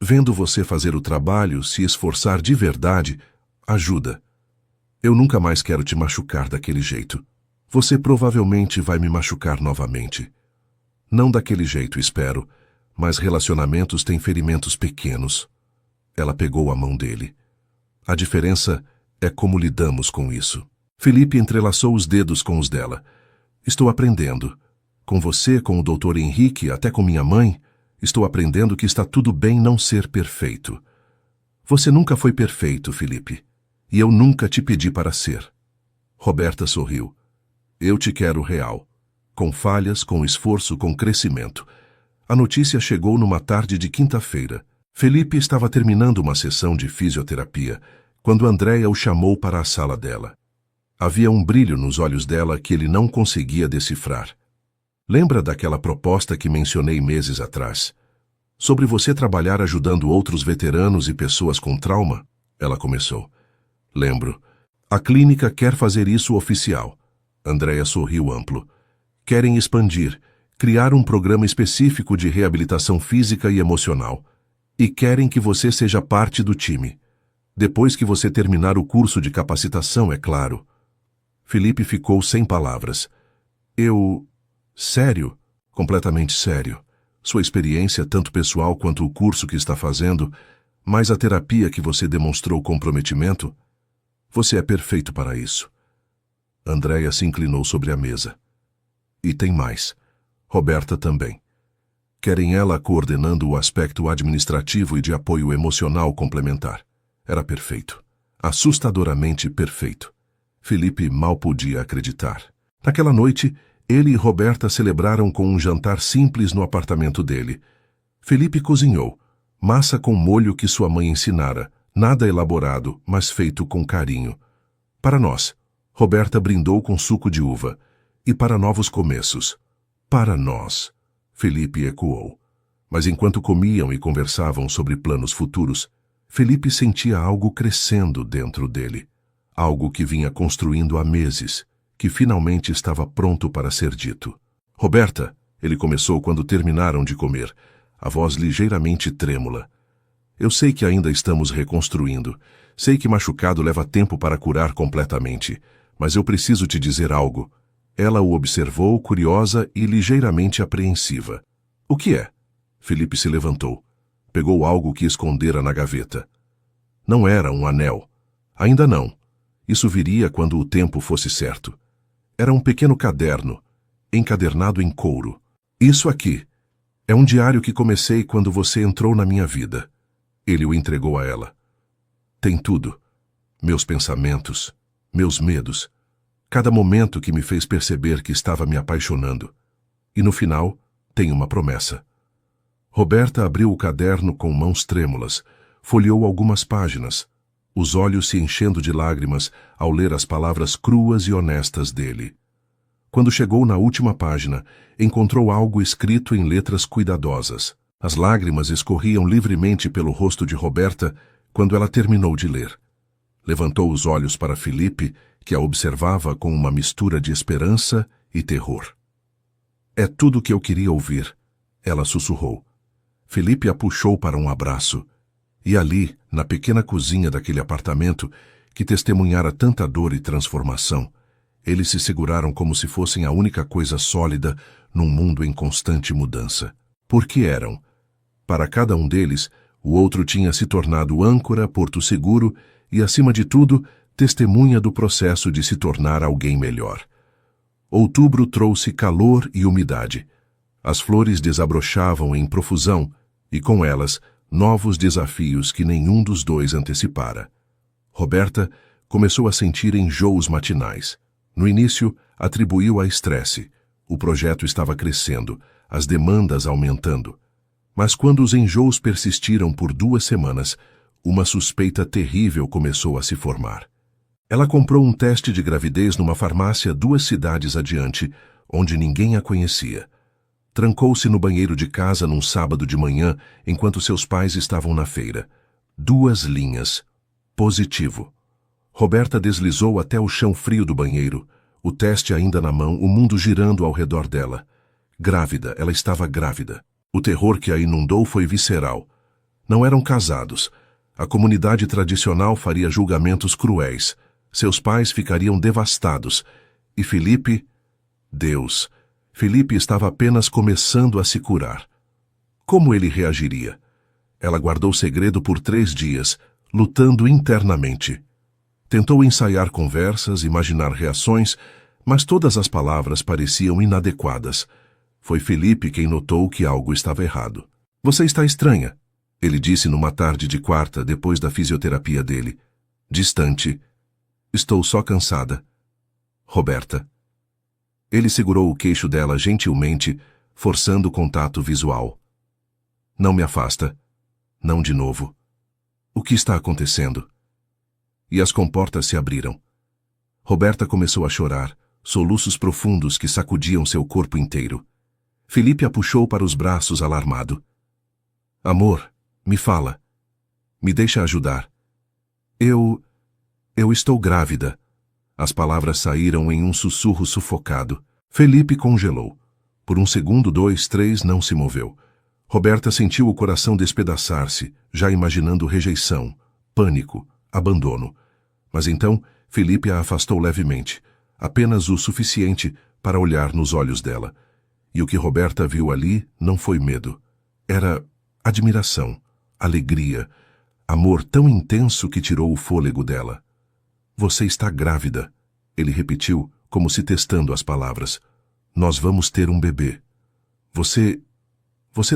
Vendo você fazer o trabalho, se esforçar de verdade, ajuda. Eu nunca mais quero te machucar daquele jeito. Você provavelmente vai me machucar novamente. Não daquele jeito, espero, mas relacionamentos têm ferimentos pequenos. Ela pegou a mão dele. A diferença é como lidamos com isso. Felipe entrelaçou os dedos com os dela. Estou aprendendo. Com você, com o Dr. Henrique, até com minha mãe, estou aprendendo que está tudo bem não ser perfeito. Você nunca foi perfeito, Felipe. E eu nunca te pedi para ser. Roberta sorriu. Eu te quero real. Com falhas, com esforço, com crescimento. A notícia chegou numa tarde de quinta-feira. Felipe estava terminando uma sessão de fisioterapia, quando Andréia o chamou para a sala dela. Havia um brilho nos olhos dela que ele não conseguia decifrar. Lembra daquela proposta que mencionei meses atrás? Sobre você trabalhar ajudando outros veteranos e pessoas com trauma? Ela começou. Lembro. A clínica quer fazer isso oficial. Andréia sorriu amplo. Querem expandir, criar um programa específico de reabilitação física e emocional. E querem que você seja parte do time. Depois que você terminar o curso de capacitação, é claro. Felipe ficou sem palavras. Sério? Completamente sério. Sua experiência, tanto pessoal quanto o curso que está fazendo, mais a terapia que você demonstrou comprometimento, você é perfeito para isso. Andréia se inclinou sobre a mesa. E tem mais. Roberta também. Querem ela coordenando o aspecto administrativo e de apoio emocional complementar. Era perfeito. Assustadoramente perfeito. Felipe mal podia acreditar. Naquela noite, ele e Roberta celebraram com um jantar simples no apartamento dele. Felipe cozinhou, massa com molho que sua mãe ensinara, nada elaborado, mas feito com carinho. Para nós, Roberta brindou com suco de uva. E para novos começos. Para nós, Felipe ecoou. Mas enquanto comiam e conversavam sobre planos futuros, Felipe sentia algo crescendo dentro dele. algo que vinha construindo há meses, que finalmente estava pronto para ser dito. Roberta, ele começou quando terminaram de comer, a voz ligeiramente trêmula. Eu sei que ainda estamos reconstruindo. Sei que machucado leva tempo para curar completamente, mas eu preciso te dizer algo. Ela o observou, curiosa e ligeiramente apreensiva. O que é? Felipe se levantou. Pegou algo que escondera na gaveta. Não era um anel. Ainda não. Isso viria quando o tempo fosse certo. Era um pequeno caderno, encadernado em couro. Isso aqui. É um diário que comecei quando você entrou na minha vida. Ele o entregou a ela. Tem tudo. Meus pensamentos, meus medos, cada momento que me fez perceber que estava me apaixonando. E no final, tem uma promessa. Roberta abriu o caderno com mãos trêmulas, folheou algumas páginas, os olhos se enchendo de lágrimas ao ler as palavras cruas e honestas dele. Quando chegou na última página, encontrou algo escrito em letras cuidadosas. As lágrimas escorriam livremente pelo rosto de Roberta quando ela terminou de ler. Levantou os olhos para Felipe, que a observava com uma mistura de esperança e terror. É tudo o que eu queria ouvir, ela sussurrou. Felipe a puxou para um abraço. E ali, na pequena cozinha daquele apartamento, que testemunhara tanta dor e transformação, eles se seguraram como se fossem a única coisa sólida num mundo em constante mudança. Porque eram. Para cada um deles, o outro tinha se tornado âncora, porto seguro e, acima de tudo, testemunha do processo de se tornar alguém melhor. Outubro trouxe calor e umidade. As flores desabrochavam em profusão e, com elas, novos desafios que nenhum dos dois antecipara. Roberta começou a sentir enjoos matinais. No início, atribuiu a estresse. O projeto estava crescendo, as demandas aumentando. Mas quando os enjoos persistiram por 2 semanas, uma suspeita terrível começou a se formar. Ela comprou um teste de gravidez numa farmácia 2 cidades adiante, onde ninguém a conhecia. Trancou-se no banheiro de casa num sábado de manhã, enquanto seus pais estavam na feira. 2 linhas. Positivo. Roberta deslizou até o chão frio do banheiro, o teste ainda na mão, o mundo girando ao redor dela. Grávida, ela estava grávida. O terror que a inundou foi visceral. Não eram casados. A comunidade tradicional faria julgamentos cruéis. Seus pais ficariam devastados. E Felipe... Deus... Felipe estava apenas começando a se curar. Como ele reagiria? Ela guardou o segredo por 3 dias, lutando internamente. Tentou ensaiar conversas, imaginar reações, mas todas as palavras pareciam inadequadas. Foi Felipe quem notou que algo estava errado. Você está estranha, ele disse numa tarde de quarta, depois da fisioterapia dele. Distante. Estou só cansada. Roberta. Ele segurou o queixo dela gentilmente, forçando o contato visual. Não me afasta. Não de novo. O que está acontecendo? E as comportas se abriram. Roberta começou a chorar, soluços profundos que sacudiam seu corpo inteiro. Felipe a puxou para os braços alarmado. Amor, me fala. Me deixa ajudar. Eu estou grávida. As palavras saíram em um sussurro sufocado. Felipe congelou. Por 1 segundo, 2, 3, não se moveu. Roberta sentiu o coração despedaçar-se, já imaginando rejeição, pânico, abandono. Mas então, Felipe a afastou levemente, apenas o suficiente para olhar nos olhos dela. E o que Roberta viu ali não foi medo. Era admiração, alegria, amor tão intenso que tirou o fôlego dela. Você está grávida, ele repetiu, como se testando as palavras. Nós vamos ter um bebê. Você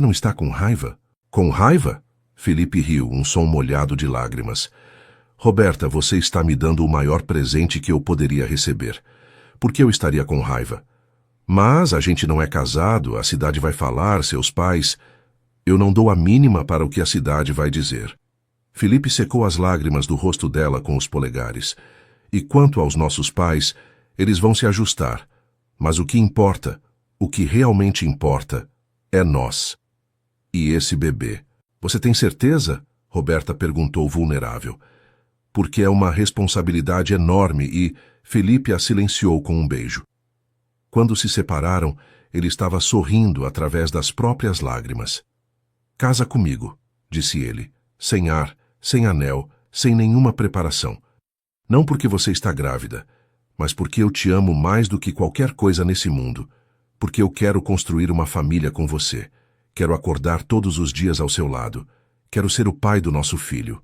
não está com raiva? Com raiva? Felipe riu, um som molhado de lágrimas. Roberta, você está me dando o maior presente que eu poderia receber. Por que eu estaria com raiva? Mas a gente não é casado, a cidade vai falar, seus pais... Eu não dou a mínima para o que a cidade vai dizer. Felipe secou as lágrimas do rosto dela com os polegares. E quanto aos nossos pais, eles vão se ajustar. Mas o que importa, o que realmente importa, é nós. E esse bebê. Você tem certeza? Roberta perguntou vulnerável. porque é uma responsabilidade enorme e Felipe a silenciou com um beijo. Quando se separaram, ele estava sorrindo através das próprias lágrimas. Casa comigo, disse ele, sem ar, sem anel, sem nenhuma preparação. Não porque você está grávida, mas porque eu te amo mais do que qualquer coisa nesse mundo, porque eu quero construir uma família com você, quero acordar todos os dias ao seu lado, quero ser o pai do nosso filho.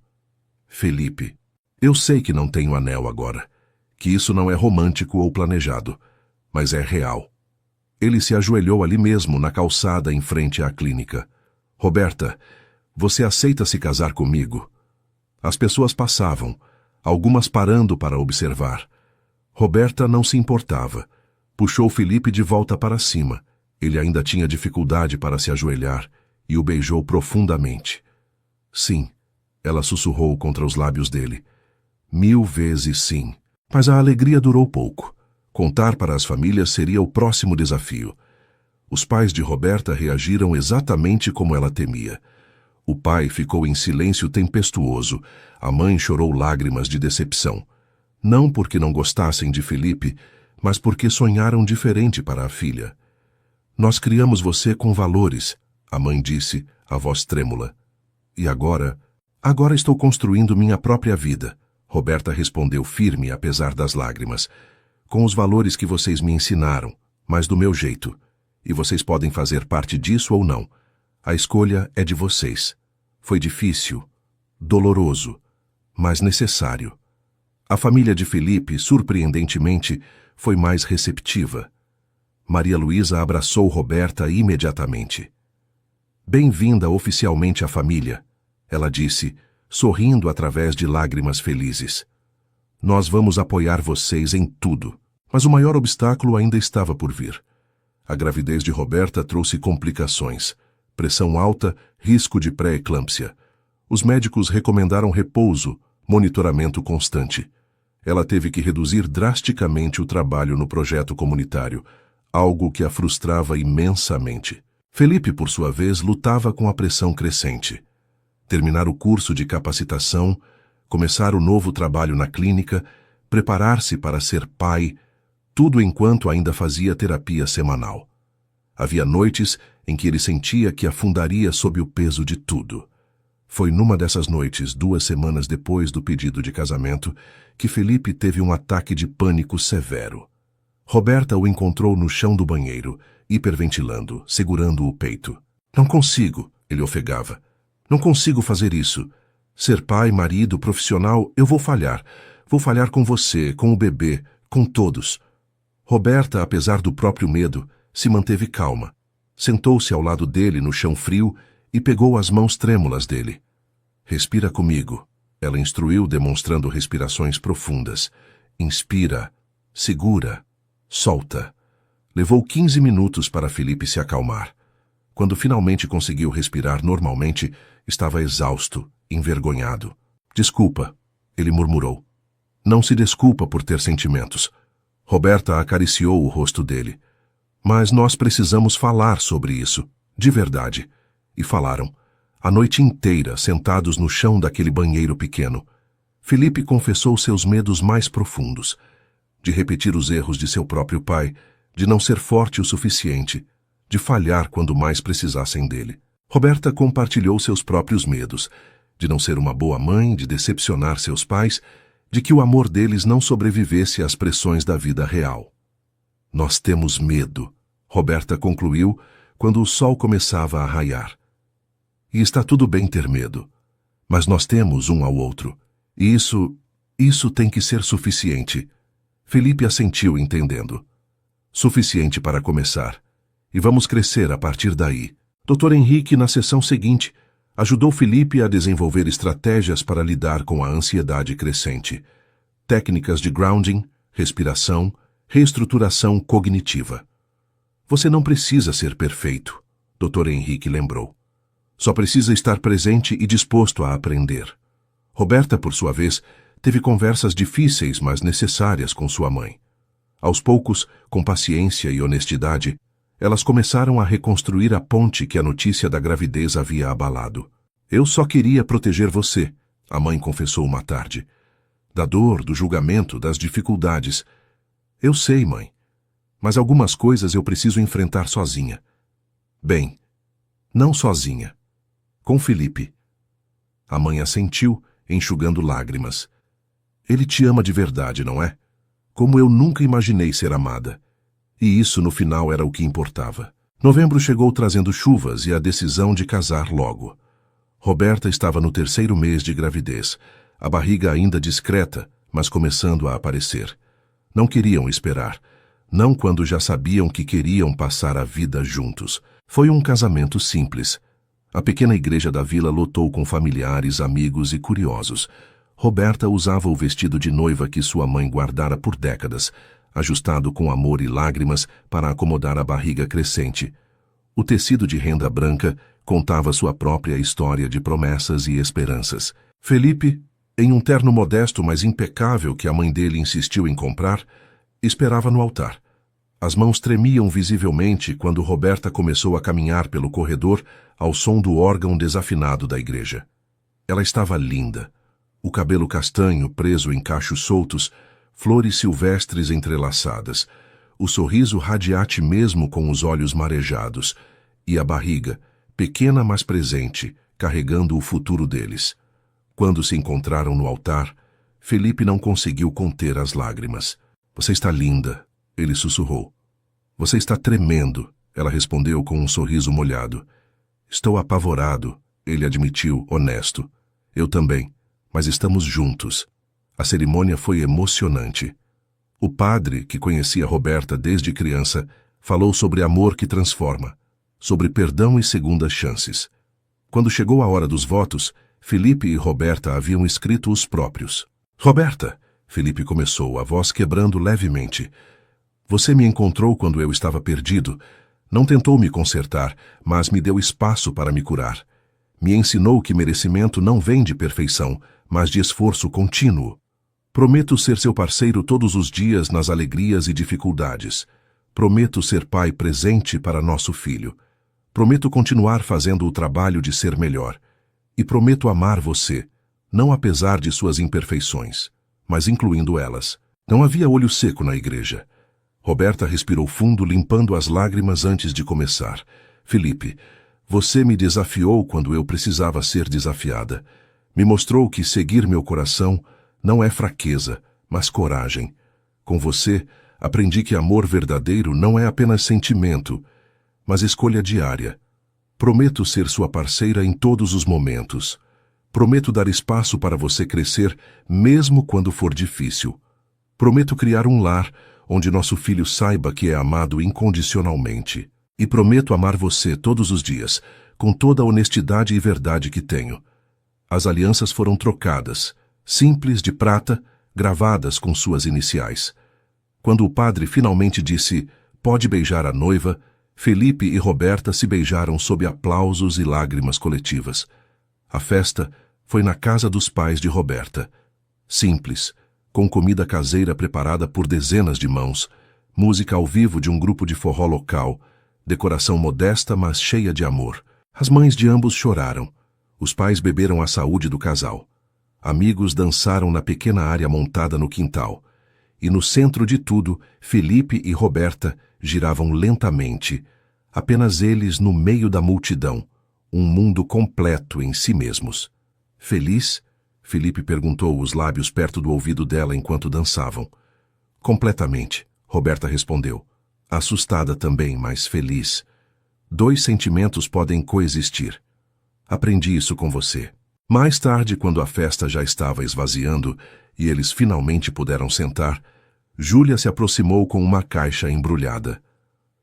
Felipe, eu sei que não tenho anel agora, que isso não é romântico ou planejado, mas é real. Ele se ajoelhou ali mesmo, na calçada em frente à clínica. Roberta, você aceita se casar comigo? As pessoas passavam, algumas parando para observar. Roberta não se importava. Puxou Felipe de volta para cima. Ele ainda tinha dificuldade para se ajoelhar e o beijou profundamente. Sim, ela sussurrou contra os lábios dele. 1000 vezes sim. Mas a alegria durou pouco. Contar para as famílias seria o próximo desafio. Os pais de Roberta reagiram exatamente como ela temia. O pai ficou em silêncio tempestuoso. A mãe chorou lágrimas de decepção. Não porque não gostassem de Felipe, mas porque sonharam diferente para a filha. Nós criamos você com valores, a mãe disse, a voz trêmula. E agora? Agora estou construindo minha própria vida, Roberta respondeu firme apesar das lágrimas. Com os valores que vocês me ensinaram, mas do meu jeito. E vocês podem fazer parte disso ou não. A escolha é de vocês. Foi difícil, doloroso, mas necessário. A família de Felipe, surpreendentemente, foi mais receptiva. Maria Luísa abraçou Roberta imediatamente. Bem-vinda oficialmente à família, ela disse, sorrindo através de lágrimas felizes. Nós vamos apoiar vocês em tudo, mas o maior obstáculo ainda estava por vir. A gravidez de Roberta trouxe complicações, pressão alta, risco de pré-eclâmpsia. Os médicos recomendaram repouso, monitoramento constante. Ela teve que reduzir drasticamente o trabalho no projeto comunitário, algo que a frustrava imensamente. Felipe, por sua vez, lutava com a pressão crescente. Terminar o curso de capacitação, começar o novo trabalho na clínica, preparar-se para ser pai, tudo enquanto ainda fazia terapia semanal. Havia noites em que ele sentia que afundaria sob o peso de tudo. Foi numa dessas noites, 2 semanas depois do pedido de casamento, que Felipe teve um ataque de pânico severo. Roberta o encontrou no chão do banheiro, hiperventilando, segurando o peito. Não consigo, ele ofegava. Não consigo fazer isso. Ser pai, marido, profissional, eu vou falhar. Vou falhar com você, com o bebê, com todos. Roberta, apesar do próprio medo, se manteve calma. Sentou-se ao lado dele no chão frio e pegou as mãos trêmulas dele. Respira comigo, ela instruiu demonstrando respirações profundas. Inspira, segura, solta. Levou 15 minutos para Felipe se acalmar. Quando finalmente conseguiu respirar normalmente, estava exausto, envergonhado. Desculpa, ele murmurou. Não se desculpa por ter sentimentos. Roberta acariciou o rosto dele. Mas nós precisamos falar sobre isso, de verdade. E falaram, a noite inteira, sentados no chão daquele banheiro pequeno. Felipe confessou seus medos mais profundos, de repetir os erros de seu próprio pai, de não ser forte o suficiente, de falhar quando mais precisassem dele. Roberta compartilhou seus próprios medos, de não ser uma boa mãe, de decepcionar seus pais, de que o amor deles não sobrevivesse às pressões da vida real. Nós temos medo, Roberta concluiu quando o sol começava a raiar. E está tudo bem ter medo, mas nós temos um ao outro, e isso tem que ser suficiente. Felipe assentiu entendendo. Suficiente para começar. E vamos crescer a partir daí. Dr. Henrique, na sessão seguinte, ajudou Felipe a desenvolver estratégias para lidar com a ansiedade crescente. Técnicas de grounding, respiração, reestruturação cognitiva. Você não precisa ser perfeito, Dr. Henrique lembrou. Só precisa estar presente e disposto a aprender. Roberta, por sua vez, teve conversas difíceis, mas necessárias com sua mãe. Aos poucos, com paciência e honestidade, elas começaram a reconstruir a ponte que a notícia da gravidez havia abalado. Eu só queria proteger você, a mãe confessou uma tarde. Da dor, do julgamento, das dificuldades. Eu sei, mãe, mas algumas coisas eu preciso enfrentar sozinha. Bem, não sozinha. Com Felipe. A mãe assentiu, enxugando lágrimas. Ele te ama de verdade, não é? Como eu nunca imaginei ser amada. E isso, no final, era o que importava. Novembro chegou trazendo chuvas e a decisão de casar logo. Roberta estava no 3º mês de gravidez, a barriga ainda discreta, mas começando a aparecer. Não queriam esperar, não quando já sabiam que queriam passar a vida juntos. Foi um casamento simples. A pequena igreja da vila lotou com familiares, amigos e curiosos. Roberta usava o vestido de noiva que sua mãe guardara por décadas, ajustado com amor e lágrimas para acomodar a barriga crescente. O tecido de renda branca contava sua própria história de promessas e esperanças. Felipe, em um terno modesto mas impecável que a mãe dele insistiu em comprar, esperava no altar. As mãos tremiam visivelmente quando Roberta começou a caminhar pelo corredor ao som do órgão desafinado da igreja. Ela estava linda. O cabelo castanho preso em cachos soltos, flores silvestres entrelaçadas, o sorriso radiante mesmo com os olhos marejados, e a barriga, pequena mas presente, carregando o futuro deles. Quando se encontraram no altar, Felipe não conseguiu conter as lágrimas. Você está linda, ele sussurrou. Você está tremendo, ela respondeu com um sorriso molhado. Estou apavorado, ele admitiu, honesto. Eu também, mas estamos juntos. A cerimônia foi emocionante. O padre, que conhecia Roberta desde criança, falou sobre amor que transforma, sobre perdão e segundas chances. Quando chegou a hora dos votos, Felipe e Roberta haviam escrito os próprios. Roberta, Felipe começou, a voz quebrando levemente. Você me encontrou quando eu estava perdido. Não tentou me consertar, mas me deu espaço para me curar. Me ensinou que merecimento não vem de perfeição, mas de esforço contínuo. Prometo ser seu parceiro todos os dias nas alegrias e dificuldades. Prometo ser pai presente para nosso filho. Prometo continuar fazendo o trabalho de ser melhor. E prometo amar você, não apesar de suas imperfeições, mas incluindo elas. Não havia olho seco na igreja. Roberta respirou fundo, limpando as lágrimas antes de começar. Felipe, você me desafiou quando eu precisava ser desafiada. Me mostrou que seguir meu coração não é fraqueza, mas coragem. Com você, aprendi que amor verdadeiro não é apenas sentimento, mas escolha diária. Prometo ser sua parceira em todos os momentos. Prometo dar espaço para você crescer, mesmo quando for difícil. Prometo criar um lar onde nosso filho saiba que é amado incondicionalmente. E prometo amar você todos os dias, com toda a honestidade e verdade que tenho. As alianças foram trocadas, simples de prata, gravadas com suas iniciais. Quando o padre finalmente disse, pode beijar a noiva, Felipe e Roberta se beijaram sob aplausos e lágrimas coletivas. A festa foi na casa dos pais de Roberta. Simples, com comida caseira preparada por dezenas de mãos, música ao vivo de um grupo de forró local, decoração modesta mas cheia de amor. As mães de ambos choraram. Os pais beberam a saúde do casal. Amigos dançaram na pequena área montada no quintal. E no centro de tudo, Felipe e Roberta giravam lentamente, apenas eles no meio da multidão, um mundo completo em si mesmos. Feliz? Felipe perguntou, os lábios perto do ouvido dela enquanto dançavam. Completamente, Roberta respondeu. Assustada também, mas feliz. 2 sentimentos podem coexistir. Aprendi isso com você. Mais tarde, quando a festa já estava esvaziando e eles finalmente puderam sentar, Júlia se aproximou com uma caixa embrulhada.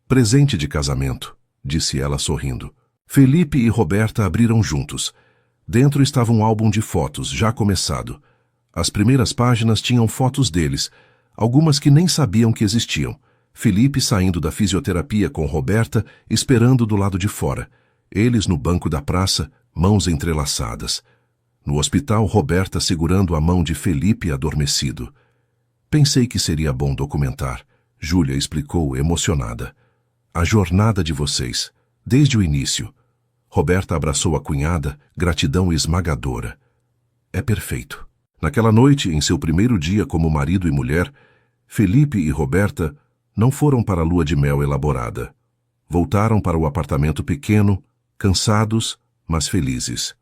Presente de casamento, disse ela sorrindo. Felipe e Roberta abriram juntos. Dentro estava um álbum de fotos, já começado. As primeiras páginas tinham fotos deles, algumas que nem sabiam que existiam. Felipe saindo da fisioterapia com Roberta, esperando do lado de fora. Eles no banco da praça, mãos entrelaçadas. No hospital, Roberta segurando a mão de Felipe adormecido. Pensei que seria bom documentar, Júlia explicou, emocionada. A jornada de vocês, desde o início. Roberta abraçou a cunhada, gratidão esmagadora. É perfeito. Naquela noite, em seu primeiro dia como marido e mulher, Felipe e Roberta não foram para a lua de mel elaborada. Voltaram para o apartamento pequeno, cansados, mas felizes.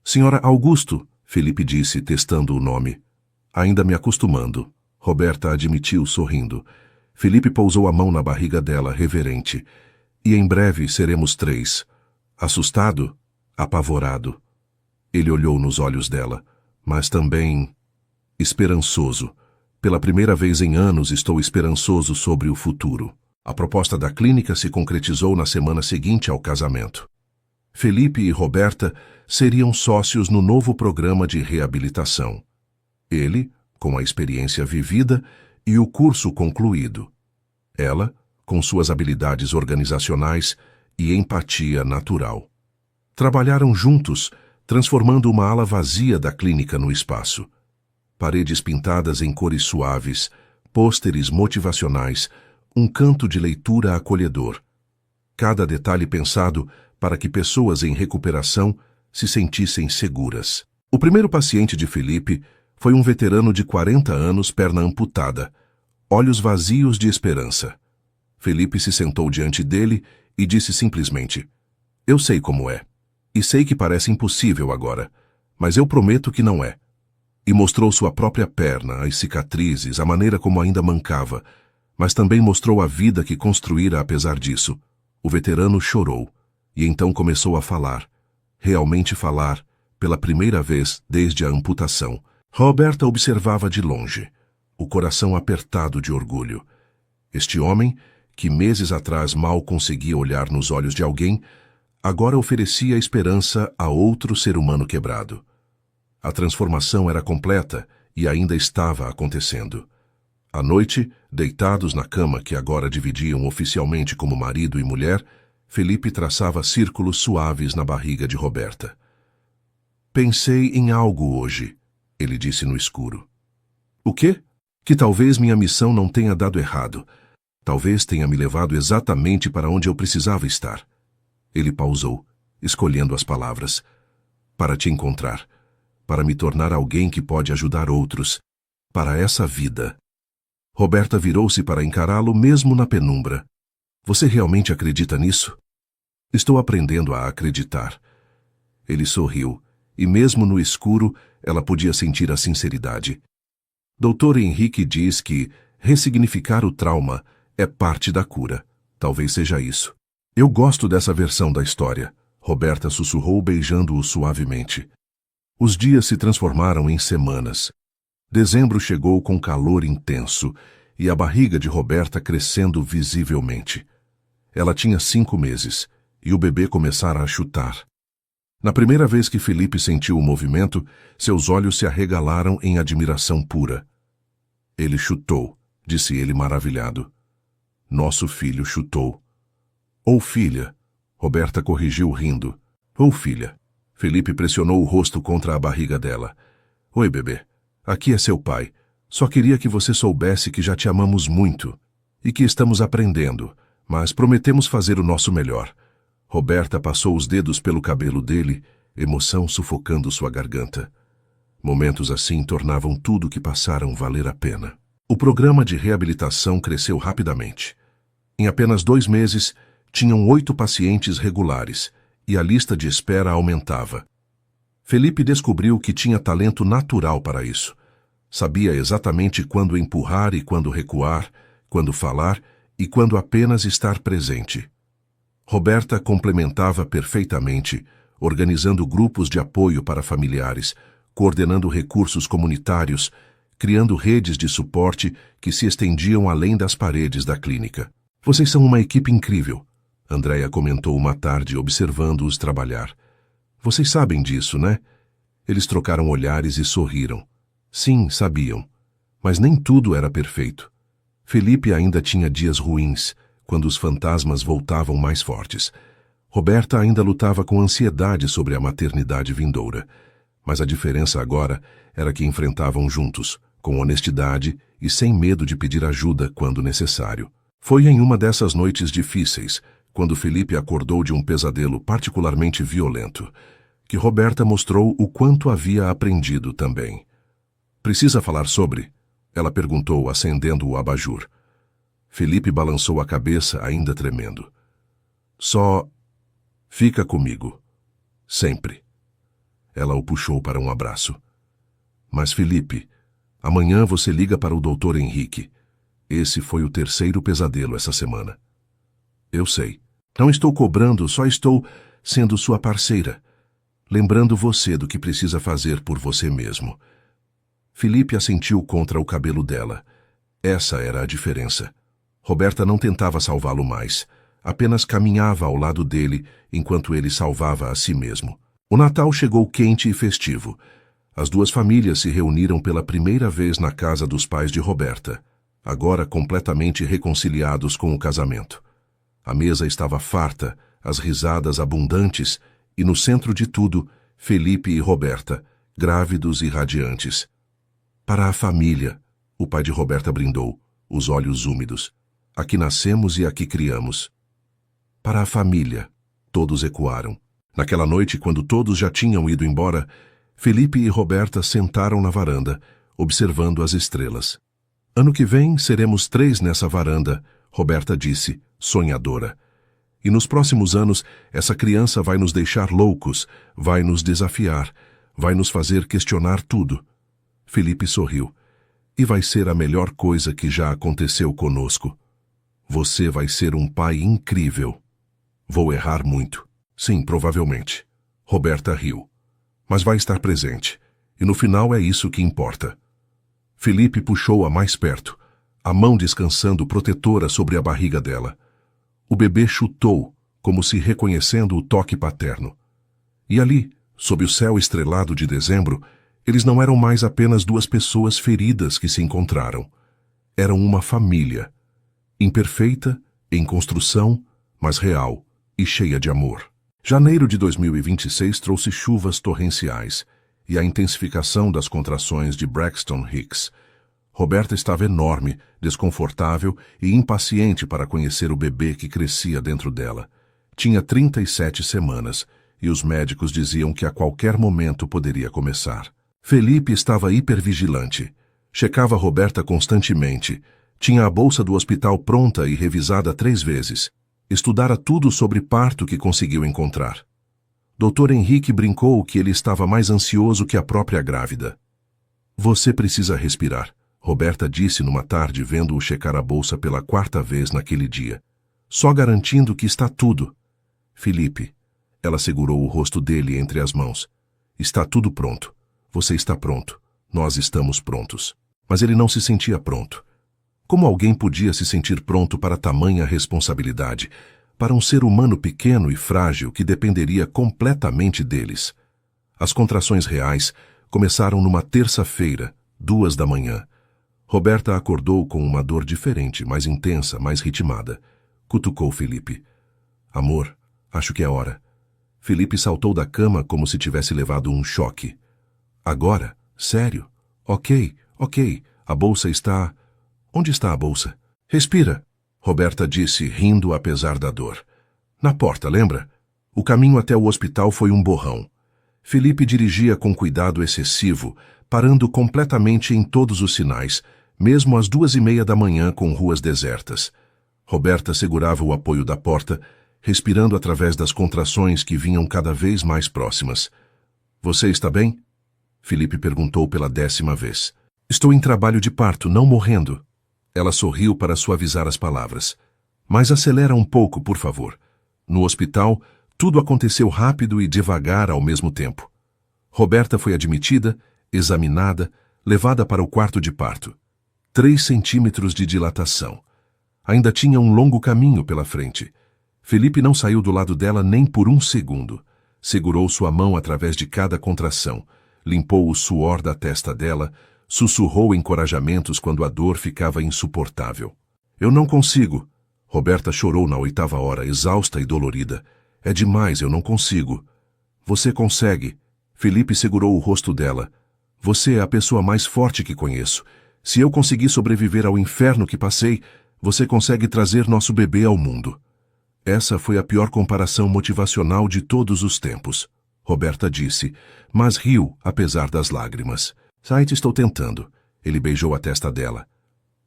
Senhora Augusto, Felipe disse, testando o nome. Ainda me acostumando, Roberta admitiu, sorrindo. Felipe pousou a mão na barriga dela, reverente. E em breve seremos 3. Assustado? Apavorado. Ele olhou nos olhos dela, mas também esperançoso. Pela primeira vez em anos estou esperançoso sobre o futuro. A proposta da clínica se concretizou na semana seguinte ao casamento. Felipe e Roberta seriam sócios no novo programa de reabilitação. Ele, com a experiência vivida e o curso concluído. Ela, com suas habilidades organizacionais e empatia natural. Trabalharam juntos, transformando uma ala vazia da clínica no espaço. Paredes pintadas em cores suaves, pôsteres motivacionais, um canto de leitura acolhedor. Cada detalhe pensado para que pessoas em recuperação se sentissem seguras. O primeiro paciente de Felipe foi um veterano de 40 anos, perna amputada, olhos vazios de esperança. Felipe se sentou diante dele e disse simplesmente: "Eu sei como é, e sei que parece impossível agora, mas eu prometo que não é." E mostrou sua própria perna, as cicatrizes, a maneira como ainda mancava, mas também mostrou a vida que construíra apesar disso. O veterano chorou, e então começou a falar, realmente falar, pela primeira vez desde a amputação. Roberta observava de longe, o coração apertado de orgulho. Este homem, que meses atrás mal conseguia olhar nos olhos de alguém, agora oferecia esperança a outro ser humano quebrado. A transformação era completa e ainda estava acontecendo. À noite, deitados na cama que agora dividiam oficialmente como marido e mulher, Felipe traçava círculos suaves na barriga de Roberta. "Pensei em algo hoje", ele disse no escuro. "O quê?" "Que talvez minha missão não tenha dado errado. Talvez tenha me levado exatamente para onde eu precisava estar." Ele pausou, escolhendo as palavras. "Para te encontrar. Para me tornar alguém que pode ajudar outros. Para essa vida." Roberta virou-se para encará-lo mesmo na penumbra. "Você realmente acredita nisso?" "Estou aprendendo a acreditar." Ele sorriu, e mesmo no escuro, ela podia sentir a sinceridade. Dr. Henrique diz que ressignificar o trauma é parte da cura. Talvez seja isso. "Eu gosto dessa versão da história", Roberta sussurrou, beijando-o suavemente. Os dias se transformaram em semanas. Dezembro chegou com calor intenso e a barriga de Roberta crescendo visivelmente. Ela tinha 5 meses e o bebê começara a chutar. Na primeira vez que Felipe sentiu o movimento, seus olhos se arregalaram em admiração pura. "Ele chutou", disse ele maravilhado. "Nosso filho chutou." "Ou filha", Roberta corrigiu rindo. "Ou filha." Felipe pressionou o rosto contra a barriga dela. "Oi, bebê. Aqui é seu pai. Só queria que você soubesse que já te amamos muito e que estamos aprendendo, mas prometemos fazer o nosso melhor." Roberta passou os dedos pelo cabelo dele, emoção sufocando sua garganta. Momentos assim tornavam tudo o que passaram valer a pena. O programa de reabilitação cresceu rapidamente. Em apenas 2 meses, tinham 8 pacientes regulares e a lista de espera aumentava. Felipe descobriu que tinha talento natural para isso. Sabia exatamente quando empurrar e quando recuar, quando falar e quando apenas estar presente. Roberta complementava perfeitamente, organizando grupos de apoio para familiares, coordenando recursos comunitários, criando redes de suporte que se estendiam além das paredes da clínica. "Vocês são uma equipe incrível", Andréia comentou uma tarde observando-os trabalhar. "Vocês sabem disso, né?" Eles trocaram olhares e sorriram. Sim, sabiam. Mas nem tudo era perfeito. Felipe ainda tinha dias ruins, quando os fantasmas voltavam mais fortes. Roberta ainda lutava com ansiedade sobre a maternidade vindoura. Mas a diferença agora era que enfrentavam juntos, com honestidade e sem medo de pedir ajuda quando necessário. Foi em uma dessas noites difíceis, quando Felipe acordou de um pesadelo particularmente violento, que Roberta mostrou o quanto havia aprendido também. Precisa falar sobre? Ela perguntou, acendendo o abajur. Felipe balançou a cabeça, ainda tremendo. Só fica comigo. Sempre. Ela o puxou para um abraço. Mas, Felipe, amanhã você liga para o Dr. Henrique. Esse foi o terceiro pesadelo essa semana. Eu sei. Não estou cobrando, só estou sendo sua parceira. Lembrando você do que precisa fazer por você mesmo. Felipe assentiu contra o cabelo dela. Essa era a diferença. Roberta não tentava salvá-lo mais. Apenas caminhava ao lado dele enquanto ele salvava a si mesmo. O Natal chegou quente e festivo. As duas famílias se reuniram pela primeira vez na casa dos pais de Roberta, agora completamente reconciliados com o casamento. A mesa estava farta, as risadas abundantes, e no centro de tudo, Felipe e Roberta, grávidos e radiantes. Para a família, o pai de Roberta brindou, os olhos úmidos. Aqui nascemos e aqui criamos. Para a família, todos ecoaram. Naquela noite, quando todos já tinham ido embora, Felipe e Roberta sentaram na varanda, observando as estrelas. Ano que vem, seremos 3 nessa varanda, Roberta disse, sonhadora. E nos próximos anos, essa criança vai nos deixar loucos, vai nos desafiar, vai nos fazer questionar tudo. Felipe sorriu. E vai ser a melhor coisa que já aconteceu conosco. Você vai ser um pai incrível. Vou errar muito. Sim, provavelmente. Roberta riu. Mas vai estar presente. E no final é isso que importa. Felipe puxou-a mais perto, a mão descansando protetora sobre a barriga dela. O bebê chutou, como se reconhecendo o toque paterno. E ali, sob o céu estrelado de dezembro, eles não eram mais apenas 2 pessoas feridas que se encontraram. Eram uma família. Imperfeita, em construção, mas real e cheia de amor. Janeiro de 2026 trouxe chuvas torrenciais e a intensificação das contrações de Braxton Hicks. Roberta estava enorme, desconfortável e impaciente para conhecer o bebê que crescia dentro dela. Tinha 37 semanas e os médicos diziam que a qualquer momento poderia começar. Felipe estava hipervigilante. Checava Roberta constantemente. Tinha a bolsa do hospital pronta e revisada 3 vezes. Estudara tudo sobre parto que conseguiu encontrar. Dr. Henrique brincou que ele estava mais ansioso que a própria grávida. Você precisa respirar, Roberta disse numa tarde vendo-o checar a bolsa pela 4ª vez naquele dia. Só garantindo que está tudo. Felipe, ela segurou o rosto dele entre as mãos. Está tudo pronto. Você está pronto. Nós estamos prontos. Mas ele não se sentia pronto. Como alguém podia se sentir pronto para tamanha responsabilidade, para um ser humano pequeno e frágil que dependeria completamente deles? As contrações reais começaram numa terça-feira, 2 da manhã. Roberta acordou com uma dor diferente, mais intensa, mais ritmada. Cutucou Felipe. Amor, acho que é hora. Felipe saltou da cama como se tivesse levado um choque. Agora? Sério? Ok. A bolsa está... Onde está a bolsa? Respira, Roberta disse, rindo apesar da dor. Na porta, lembra? O caminho até o hospital foi um borrão. Felipe dirigia com cuidado excessivo, parando completamente em todos os sinais, mesmo às 2:30 da manhã com ruas desertas. Roberta segurava o apoio da porta, respirando através das contrações que vinham cada vez mais próximas. Você está bem? Felipe perguntou pela 10ª vez. Estou em trabalho de parto, não morrendo. Ela sorriu para suavizar as palavras. Mas acelera um pouco, por favor. No hospital, tudo aconteceu rápido e devagar ao mesmo tempo. Roberta foi admitida, examinada, levada para o quarto de parto. 3 centímetros de dilatação. Ainda tinha um longo caminho pela frente. Felipe não saiu do lado dela nem por 1 segundo. Segurou sua mão através de cada contração, limpou o suor da testa dela, sussurrou encorajamentos quando a dor ficava insuportável. Eu não consigo. Roberta chorou na 8ª hora, exausta e dolorida. É demais, eu não consigo. Você consegue. Felipe segurou o rosto dela. Você é a pessoa mais forte que conheço. Se eu conseguir sobreviver ao inferno que passei, você consegue trazer nosso bebê ao mundo. Essa foi a pior comparação motivacional de todos os tempos, Roberta disse, mas riu apesar das lágrimas. Sait, estou tentando. Ele beijou a testa dela.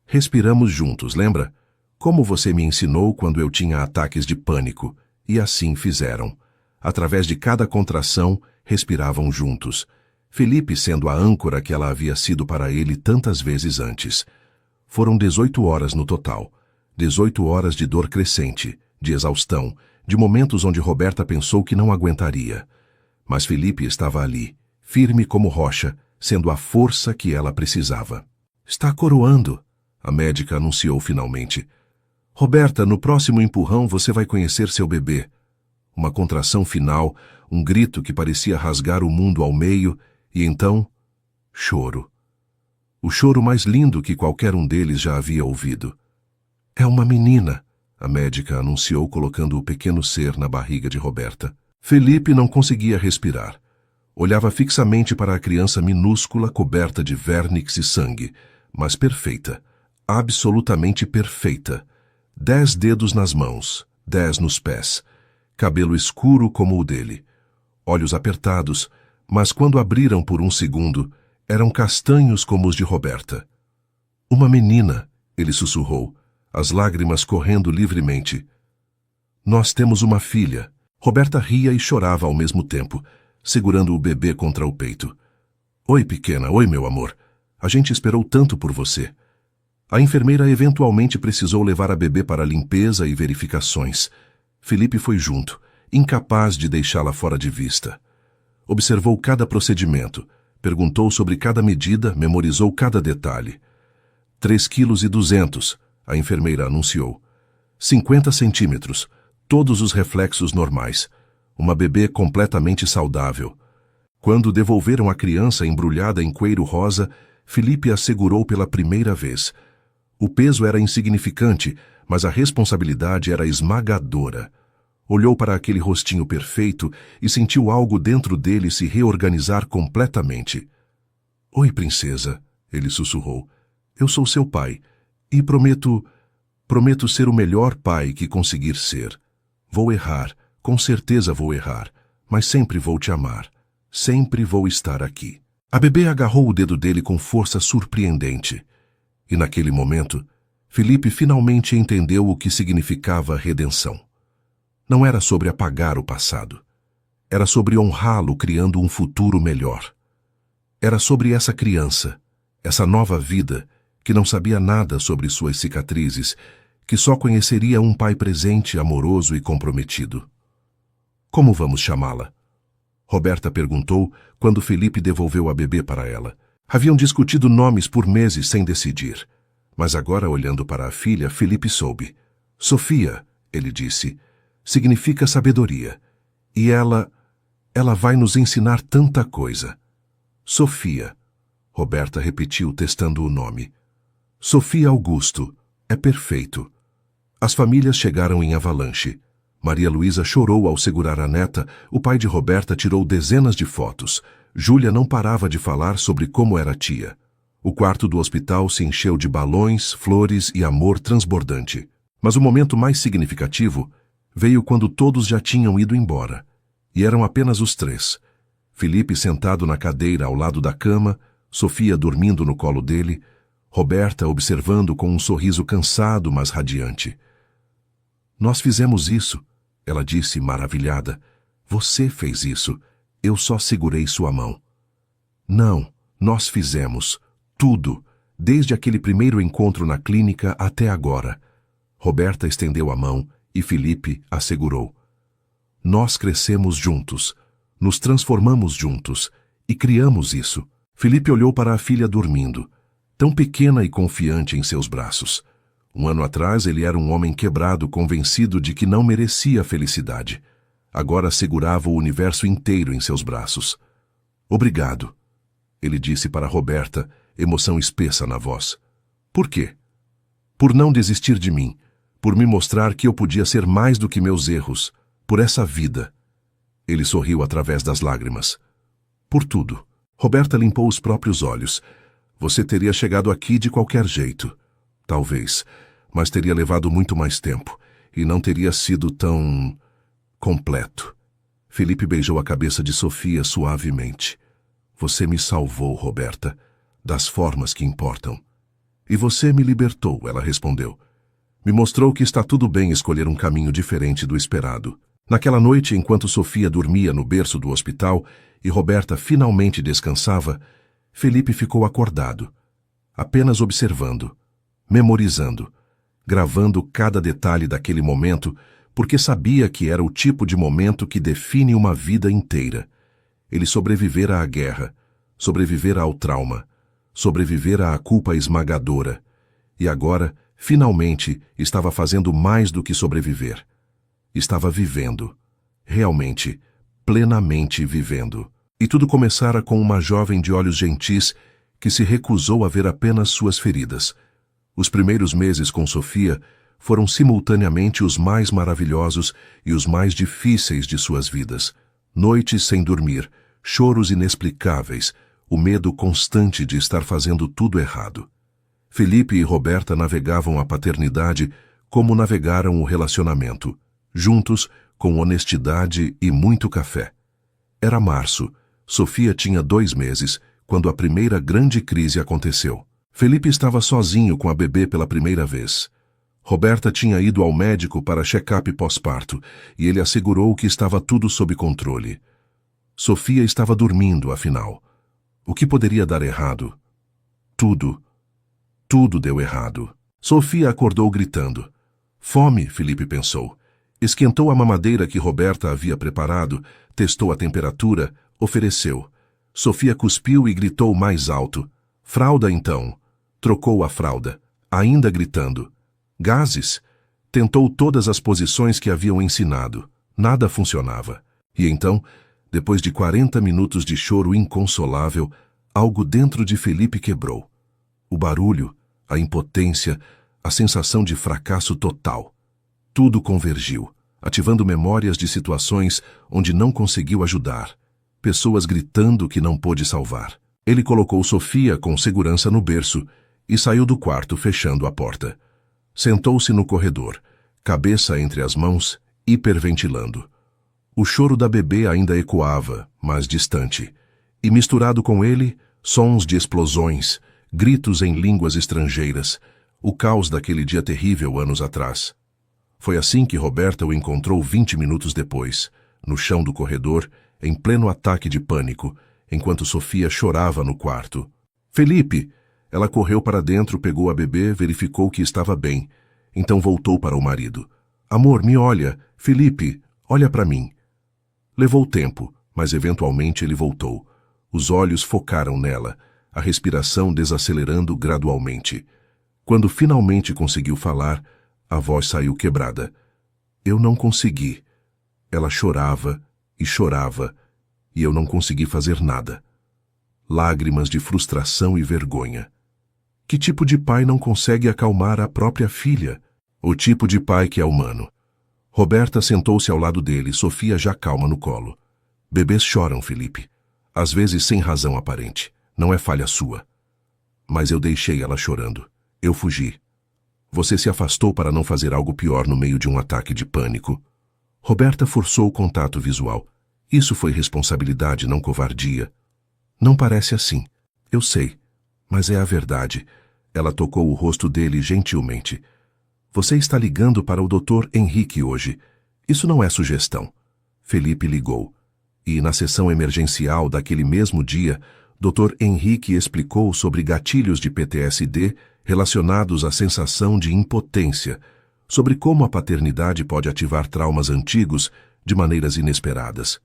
Respiramos juntos, lembra? Como você me ensinou quando eu tinha ataques de pânico. E assim fizeram. Através de cada contração, respiravam juntos. Felipe sendo a âncora que ela havia sido para ele tantas vezes antes. Foram 18 horas no total. 18 horas de dor crescente, de exaustão, de momentos onde Roberta pensou que não aguentaria. Mas Felipe estava ali, firme como rocha, sendo a força que ela precisava. Está coroando, a médica anunciou finalmente. Roberta, no próximo empurrão você vai conhecer seu bebê. Uma contração final, um grito que parecia rasgar o mundo ao meio, e então, choro. O choro mais lindo que qualquer um deles já havia ouvido. É uma menina, a médica anunciou colocando o pequeno ser na barriga de Roberta. Felipe não conseguia respirar. Olhava fixamente para a criança minúscula coberta de vernix e sangue, mas perfeita, absolutamente perfeita. 10 dedos nas mãos, 10 nos pés, cabelo escuro como o dele, olhos apertados, mas quando abriram por um segundo, eram castanhos como os de Roberta. Uma menina, ele sussurrou, as lágrimas correndo livremente. Nós temos uma filha. Roberta ria e chorava ao mesmo tempo, segurando o bebê contra o peito. Oi, pequena, oi, meu amor. A gente esperou tanto por você. A enfermeira eventualmente precisou levar a bebê para limpeza e verificações. Felipe foi junto, incapaz de deixá-la fora de vista. Observou cada procedimento, perguntou sobre cada medida, memorizou cada detalhe. 3,2 kg, a enfermeira anunciou. 50 centímetros, todos os reflexos normais. Uma bebê completamente saudável. Quando devolveram a criança embrulhada em coeiro rosa, Felipe a segurou pela primeira vez. O peso era insignificante, mas a responsabilidade era esmagadora. Olhou para aquele rostinho perfeito e sentiu algo dentro dele se reorganizar completamente. Oi, princesa, ele sussurrou. Eu sou seu pai e prometo ser o melhor pai que conseguir ser. Vou errar, com certeza vou errar, mas sempre vou te amar. Sempre vou estar aqui. A bebê agarrou o dedo dele com força surpreendente. E naquele momento, Felipe finalmente entendeu o que significava redenção. Não era sobre apagar o passado. Era sobre honrá-lo criando um futuro melhor. Era sobre essa criança, essa nova vida, que não sabia nada sobre suas cicatrizes, que só conheceria um pai presente, amoroso e comprometido. Como vamos chamá-la? Roberta perguntou quando Felipe devolveu a bebê para ela. Haviam discutido nomes por meses sem decidir. Mas agora, olhando para a filha, Felipe soube. Sofia, ele disse, significa sabedoria. E ela vai nos ensinar tanta coisa. Sofia, Roberta repetiu, testando o nome. Sofia Augusto, é perfeito. As famílias chegaram em avalanche. Maria Luísa chorou ao segurar a neta, o pai de Roberta tirou dezenas de fotos. Júlia não parava de falar sobre como era tia. O quarto do hospital se encheu de balões, flores e amor transbordante. Mas o momento mais significativo veio quando todos já tinham ido embora. E eram apenas os 3. Felipe sentado na cadeira ao lado da cama, Sofia dormindo no colo dele, Roberta observando com um sorriso cansado, mas radiante. Nós fizemos isso, ela disse maravilhada. Você fez isso. Eu só segurei sua mão. Não, nós fizemos. Tudo, desde aquele primeiro encontro na clínica até agora. Roberta estendeu a mão e Felipe a segurou. Nós crescemos juntos, nos transformamos juntos e criamos isso. Felipe olhou para a filha dormindo, tão pequena e confiante em seus braços. Um ano atrás ele era um homem quebrado, convencido de que não merecia a felicidade. Agora segurava o universo inteiro em seus braços. Obrigado, ele disse para Roberta, emoção espessa na voz. Por quê? Por não desistir de mim, por me mostrar que eu podia ser mais do que meus erros, por essa vida. Ele sorriu através das lágrimas. Por tudo. Roberta limpou os próprios olhos. Você teria chegado aqui de qualquer jeito. Talvez, mas teria levado muito mais tempo, e não teria sido tão completo. Felipe beijou a cabeça de Sofia suavemente. Você me salvou, Roberta. das formas que importam. E você me libertou, ela respondeu. Me mostrou que está tudo bem escolher um caminho diferente do esperado. Naquela noite, enquanto Sofia dormia no berço do hospital e Roberta finalmente descansava, Felipe ficou acordado, apenas observando, memorizando, gravando cada detalhe daquele momento, porque sabia que era o tipo de momento que define uma vida inteira. Ele sobrevivera à guerra, sobrevivera ao trauma, sobrevivera à culpa esmagadora, e agora, finalmente, estava fazendo mais do que sobreviver. Estava vivendo, realmente, plenamente vivendo. E tudo começara com uma jovem de olhos gentis que se recusou a ver apenas suas feridas. Os primeiros meses com Sofia foram simultaneamente os mais maravilhosos e os mais difíceis de suas vidas. Noites sem dormir, choros inexplicáveis, o medo constante de estar fazendo tudo errado. Felipe e Roberta navegavam a paternidade como navegaram o relacionamento, juntos, com honestidade e muito café. Era março. Sofia tinha 2 meses, quando a primeira grande crise aconteceu. Felipe estava sozinho com a bebê pela primeira vez. Roberta tinha ido ao médico para check-up pós-parto, e ele assegurou que estava tudo sob controle. Sofia estava dormindo, afinal. O que poderia dar errado? Tudo. Tudo deu errado. Sofia acordou gritando. Fome, Felipe pensou. Esquentou a mamadeira que Roberta havia preparado, testou a temperatura, ofereceu. Sofia cuspiu e gritou mais alto. Fralda, então. Trocou a fralda, ainda gritando. Gases? Tentou todas as posições que haviam ensinado. Nada funcionava. E então, depois de 40 minutos de choro inconsolável, algo dentro de Felipe quebrou. O barulho, a impotência, a sensação de fracasso total. Tudo convergiu, ativando memórias de situações onde não conseguiu ajudar. Pessoas gritando que não pôde salvar. Ele colocou Sofia com segurança no berço e saiu do quarto fechando a porta. Sentou-se no corredor, cabeça entre as mãos, hiperventilando. O choro da bebê ainda ecoava, mas distante. E misturado com ele, sons de explosões, gritos em línguas estrangeiras, o caos daquele dia terrível anos atrás. Foi assim que Roberta o encontrou 20 minutos depois, no chão do corredor, em pleno ataque de pânico, enquanto Sofia chorava no quarto. Felipe! Ela correu para dentro, pegou a bebê, verificou que estava bem. Então voltou para o marido. Amor, me olha. Felipe, olha para mim. Levou tempo, mas eventualmente ele voltou. Os olhos focaram nela, a respiração desacelerando gradualmente. Quando finalmente conseguiu falar, a voz saiu quebrada. Eu não consegui. Ela chorava e chorava, e eu não consegui fazer nada. Lágrimas de frustração e vergonha. Que tipo de pai não consegue acalmar a própria filha? O tipo de pai que é humano. Roberta sentou-se ao lado dele, Sofia já calma no colo. Bebês choram, Felipe. Às vezes sem razão aparente. Não é falha sua. Mas eu deixei ela chorando. Eu fugi. Você se afastou para não fazer algo pior no meio de um ataque de pânico. Roberta forçou o contato visual. Isso foi responsabilidade, não covardia. Não parece assim. Eu sei. Mas é a verdade. Ela tocou o rosto dele gentilmente. Você está ligando para o Dr. Henrique hoje. Isso não é sugestão. Felipe ligou. E na sessão emergencial daquele mesmo dia, Dr. Henrique explicou sobre gatilhos de PTSD relacionados à sensação de impotência, sobre como a paternidade pode ativar traumas antigos de maneiras inesperadas.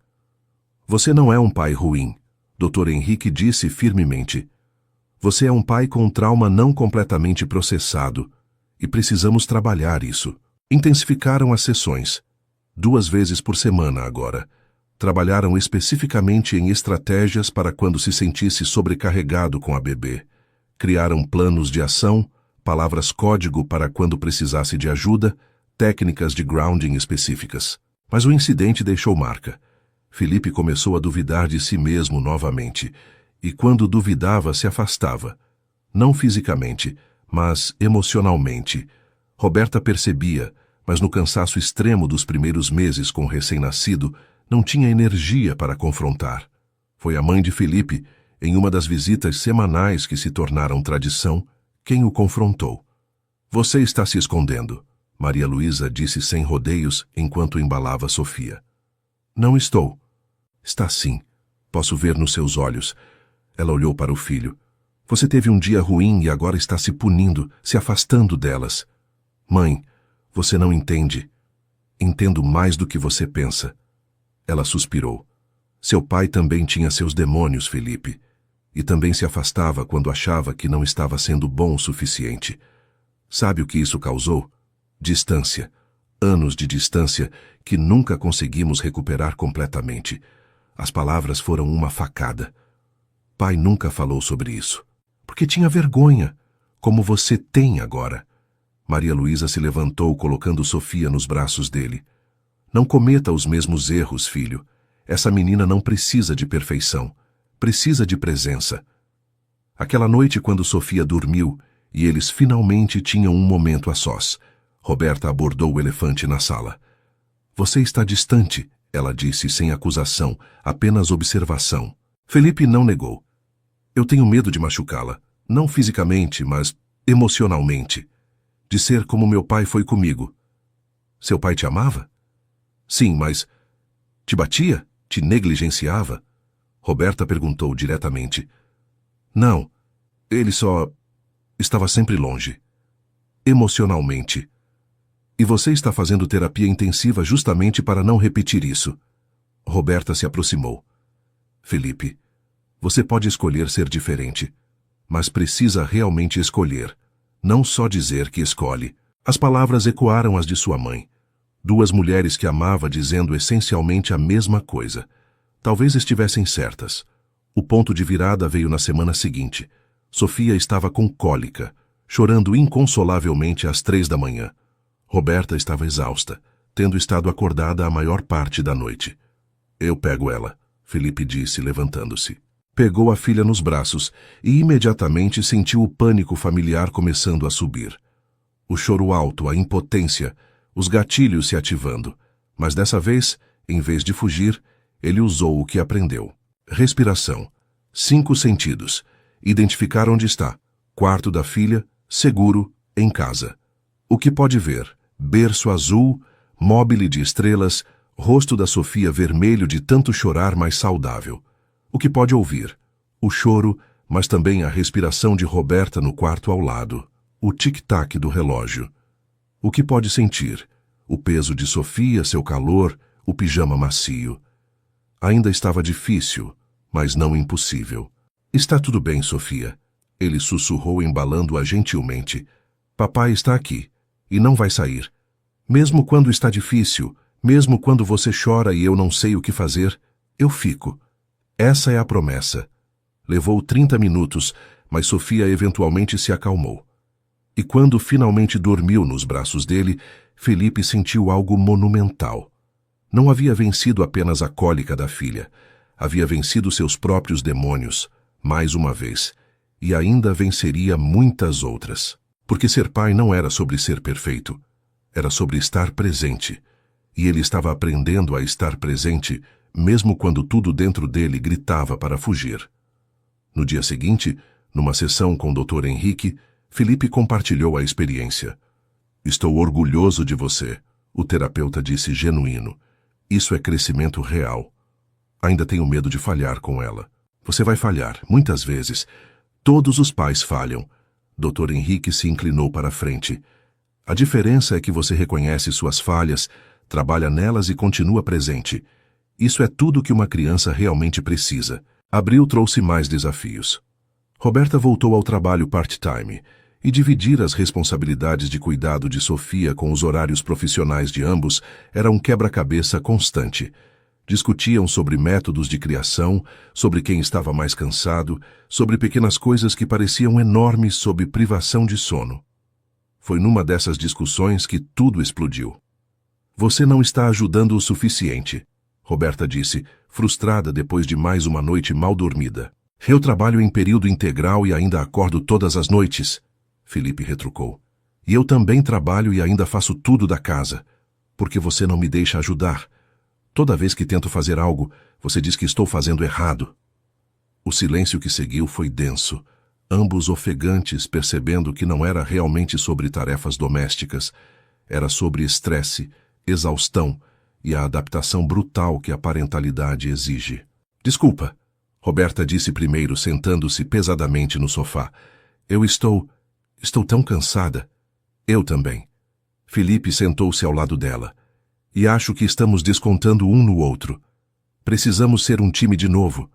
Você não é um pai ruim, Dr. Henrique disse firmemente. Você é um pai com um trauma não completamente processado, e precisamos trabalhar isso. Intensificaram as sessões, 2 vezes por semana agora. Trabalharam especificamente em estratégias para quando se sentisse sobrecarregado com a bebê. Criaram planos de ação, palavras-código para quando precisasse de ajuda, técnicas de grounding específicas. Mas o incidente deixou marca. Felipe começou a duvidar de si mesmo novamente, e quando duvidava se afastava. Não fisicamente, mas emocionalmente. Roberta percebia, mas no cansaço extremo dos primeiros meses com o recém-nascido, não tinha energia para confrontar. Foi a mãe de Felipe, em uma das visitas semanais que se tornaram tradição, quem o confrontou. Você está se escondendo, Maria Luísa disse sem rodeios enquanto embalava Sofia. Não estou. Está sim. Posso ver nos seus olhos. Ela olhou para o filho. Você teve um dia ruim e agora está se punindo, se afastando delas. Mãe, você não entende. Entendo mais do que você pensa. Ela suspirou. Seu pai também tinha seus demônios, Felipe. E também se afastava quando achava que não estava sendo bom o suficiente. Sabe o que isso causou? Distância. Anos de distância que nunca conseguimos recuperar completamente. As palavras foram uma facada. Pai nunca falou sobre isso. Porque tinha vergonha, como você tem agora. Maria Luísa se levantou, colocando Sofia nos braços dele. Não cometa os mesmos erros, filho. Essa menina não precisa de perfeição. Precisa de presença. Aquela noite, quando Sofia dormiu e eles finalmente tinham um momento a sós, Roberta abordou o elefante na sala. Você está distante, ela disse sem acusação, apenas observação. Felipe não negou. Eu tenho medo de machucá-la, não fisicamente, mas emocionalmente. De ser como meu pai foi comigo. Seu pai te amava? Sim, mas... Te batia? Te negligenciava? Roberta perguntou diretamente. Não, ele só... estava sempre longe. Emocionalmente. E você está fazendo terapia intensiva justamente para não repetir isso. Roberta se aproximou. Felipe, você pode escolher ser diferente, mas precisa realmente escolher, não só dizer que escolhe. As palavras ecoaram as de sua mãe. Duas mulheres que amava dizendo essencialmente a mesma coisa. Talvez estivessem certas. O ponto de virada veio na semana seguinte. Sofia estava com cólica, chorando inconsolavelmente às 3 da manhã. Roberta estava exausta, tendo estado acordada a maior parte da noite. Eu pego ela, Felipe disse, levantando-se. Pegou a filha nos braços e imediatamente sentiu o pânico familiar começando a subir. O choro alto, a impotência, os gatilhos se ativando. Mas dessa vez, em vez de fugir, ele usou o que aprendeu. Respiração. 5 sentidos. Identificar onde está. Quarto da filha, seguro, em casa. O que pode ver? Berço azul, móbile de estrelas, rosto da Sofia vermelho de tanto chorar, mas saudável. O que pode ouvir? O choro, mas também a respiração de Roberta no quarto ao lado. O tic-tac do relógio. O que pode sentir? O peso de Sofia, seu calor, o pijama macio. Ainda estava difícil, mas não impossível. Está tudo bem, Sofia. Ele sussurrou, embalando-a gentilmente. Papai está aqui, e não vai sair. Mesmo quando está difícil, mesmo quando você chora e eu não sei o que fazer, eu fico. Essa é a promessa. Levou 30 minutos, mas Sofia eventualmente se acalmou. E quando finalmente dormiu nos braços dele, Felipe sentiu algo monumental. Não havia vencido apenas a cólica da filha. Havia vencido seus próprios demônios, mais uma vez, e ainda venceria muitas outras. Porque ser pai não era sobre ser perfeito. Era sobre estar presente. E ele estava aprendendo a estar presente, mesmo quando tudo dentro dele gritava para fugir. No dia seguinte, numa sessão com o Dr. Henrique, Felipe compartilhou a experiência. Estou orgulhoso de você, o terapeuta disse genuíno. Isso é crescimento real. Ainda tenho medo de falhar com ela. Você vai falhar, muitas vezes. Todos os pais falham. Dr. Henrique se inclinou para a frente. A diferença é que você reconhece suas falhas, trabalha nelas e continua presente. Isso é tudo que uma criança realmente precisa. Abril trouxe mais desafios. Roberta voltou ao trabalho part-time e dividir as responsabilidades de cuidado de Sofia com os horários profissionais de ambos era um quebra-cabeça constante. Discutiam sobre métodos de criação, sobre quem estava mais cansado, sobre pequenas coisas que pareciam enormes, sobre privação de sono. Foi numa dessas discussões que tudo explodiu. Você não está ajudando o suficiente, Roberta disse, frustrada depois de mais uma noite mal dormida. Eu trabalho em período integral e ainda acordo todas as noites, Felipe retrucou. E eu também trabalho e ainda faço tudo da casa. Porque você não me deixa ajudar. Toda vez que tento fazer algo, você diz que estou fazendo errado. O silêncio que seguiu foi denso, ambos ofegantes, percebendo que não era realmente sobre tarefas domésticas, era sobre estresse, exaustão e a adaptação brutal que a parentalidade exige. Desculpa, Roberta disse primeiro, sentando-se pesadamente no sofá. Eu estou tão cansada. Eu também. Felipe sentou-se ao lado dela. E acho que estamos descontando um no outro. Precisamos ser um time de novo.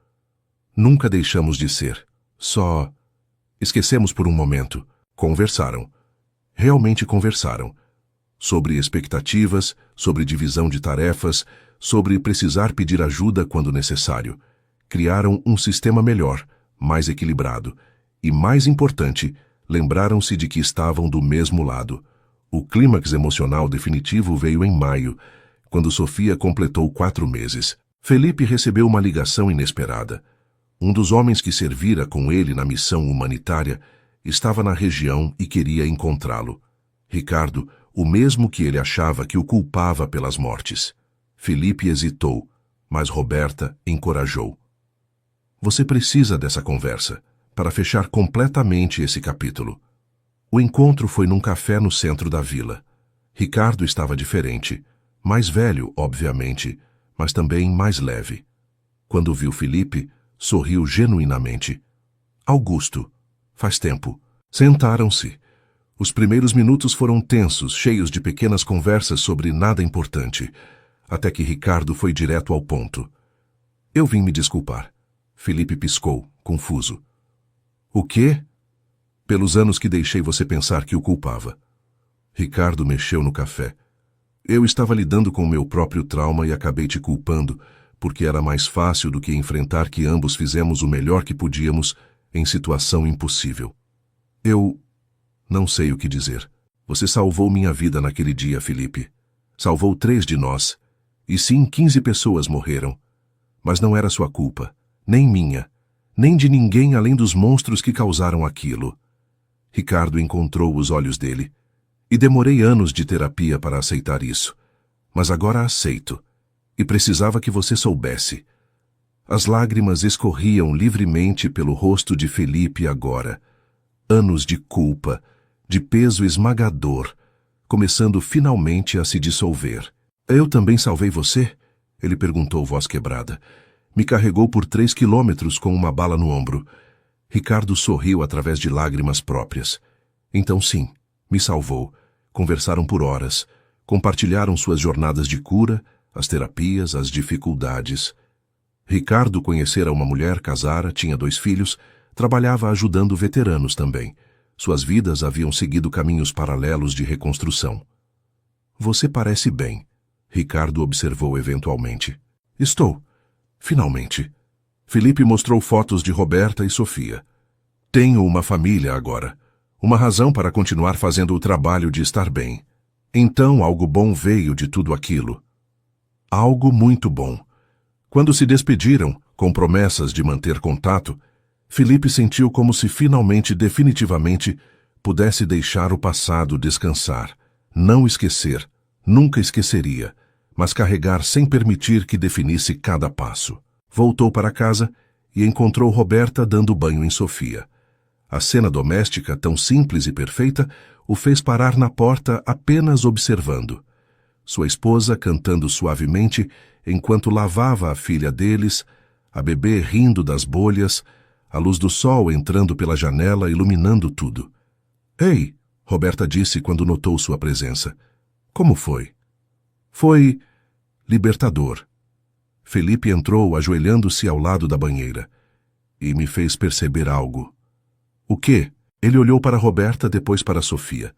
Nunca deixamos de ser. Só esquecemos por um momento. Conversaram. Realmente conversaram. Sobre expectativas, sobre divisão de tarefas, sobre precisar pedir ajuda quando necessário. Criaram um sistema melhor, mais equilibrado. E, mais importante, lembraram-se de que estavam do mesmo lado. O clímax emocional definitivo veio em maio, quando Sofia completou 4 meses. Felipe recebeu uma ligação inesperada. Um dos homens que servira com ele na missão humanitária estava na região e queria encontrá-lo. Ricardo, o mesmo que ele achava que o culpava pelas mortes. Felipe hesitou, mas Roberta encorajou. Você precisa dessa conversa para fechar completamente esse capítulo. O encontro foi num café no centro da vila. Ricardo estava diferente, mais velho, obviamente, mas também mais leve. Quando viu Felipe, sorriu genuinamente. Augusto, faz tempo. Sentaram-se. Os primeiros minutos foram tensos, cheios de pequenas conversas sobre nada importante, até que Ricardo foi direto ao ponto. Eu vim me desculpar. Felipe piscou, confuso. O quê? Pelos anos que deixei você pensar que o culpava. Ricardo mexeu no café. Eu estava lidando com o meu próprio trauma e acabei te culpando, porque era mais fácil do que enfrentar que ambos fizemos o melhor que podíamos em situação impossível. Eu não sei o que dizer. Você salvou minha vida naquele dia, Felipe. Salvou 3 de nós. E sim, 15 pessoas morreram. Mas não era sua culpa, nem minha, nem de ninguém além dos monstros que causaram aquilo. Ricardo encontrou os olhos dele. E demorei anos de terapia para aceitar isso. Mas agora aceito. E precisava que você soubesse. As lágrimas escorriam livremente pelo rosto de Felipe agora. Anos de culpa, de peso esmagador, começando finalmente a se dissolver. Eu também salvei você? Ele perguntou, voz quebrada. Me carregou por 3 quilômetros com uma bala no ombro. Ricardo sorriu através de lágrimas próprias. Então sim, me salvou. Conversaram por horas. Compartilharam suas jornadas de cura, as terapias, as dificuldades. Ricardo conhecera uma mulher, casara, tinha 2 filhos, trabalhava ajudando veteranos também. Suas vidas haviam seguido caminhos paralelos de reconstrução. Você parece bem, Ricardo observou eventualmente. Estou. Finalmente. Felipe mostrou fotos de Roberta e Sofia. Tenho uma família agora. Uma razão para continuar fazendo o trabalho de estar bem. Então algo bom veio de tudo aquilo. Algo muito bom. Quando se despediram, com promessas de manter contato, Felipe sentiu como se finalmente, definitivamente, pudesse deixar o passado descansar. Não esquecer, nunca esqueceria, mas carregar sem permitir que definisse cada passo. Voltou para casa e encontrou Roberta dando banho em Sofia. A cena doméstica, tão simples e perfeita, o fez parar na porta apenas observando. Sua esposa cantando suavemente enquanto lavava a filha deles, a bebê rindo das bolhas, a luz do sol entrando pela janela iluminando tudo. Ei, Roberta disse quando notou sua presença. Como foi? Foi libertador. Felipe entrou ajoelhando-se ao lado da banheira e me fez perceber algo. O quê? Ele olhou para Roberta, depois para Sofia.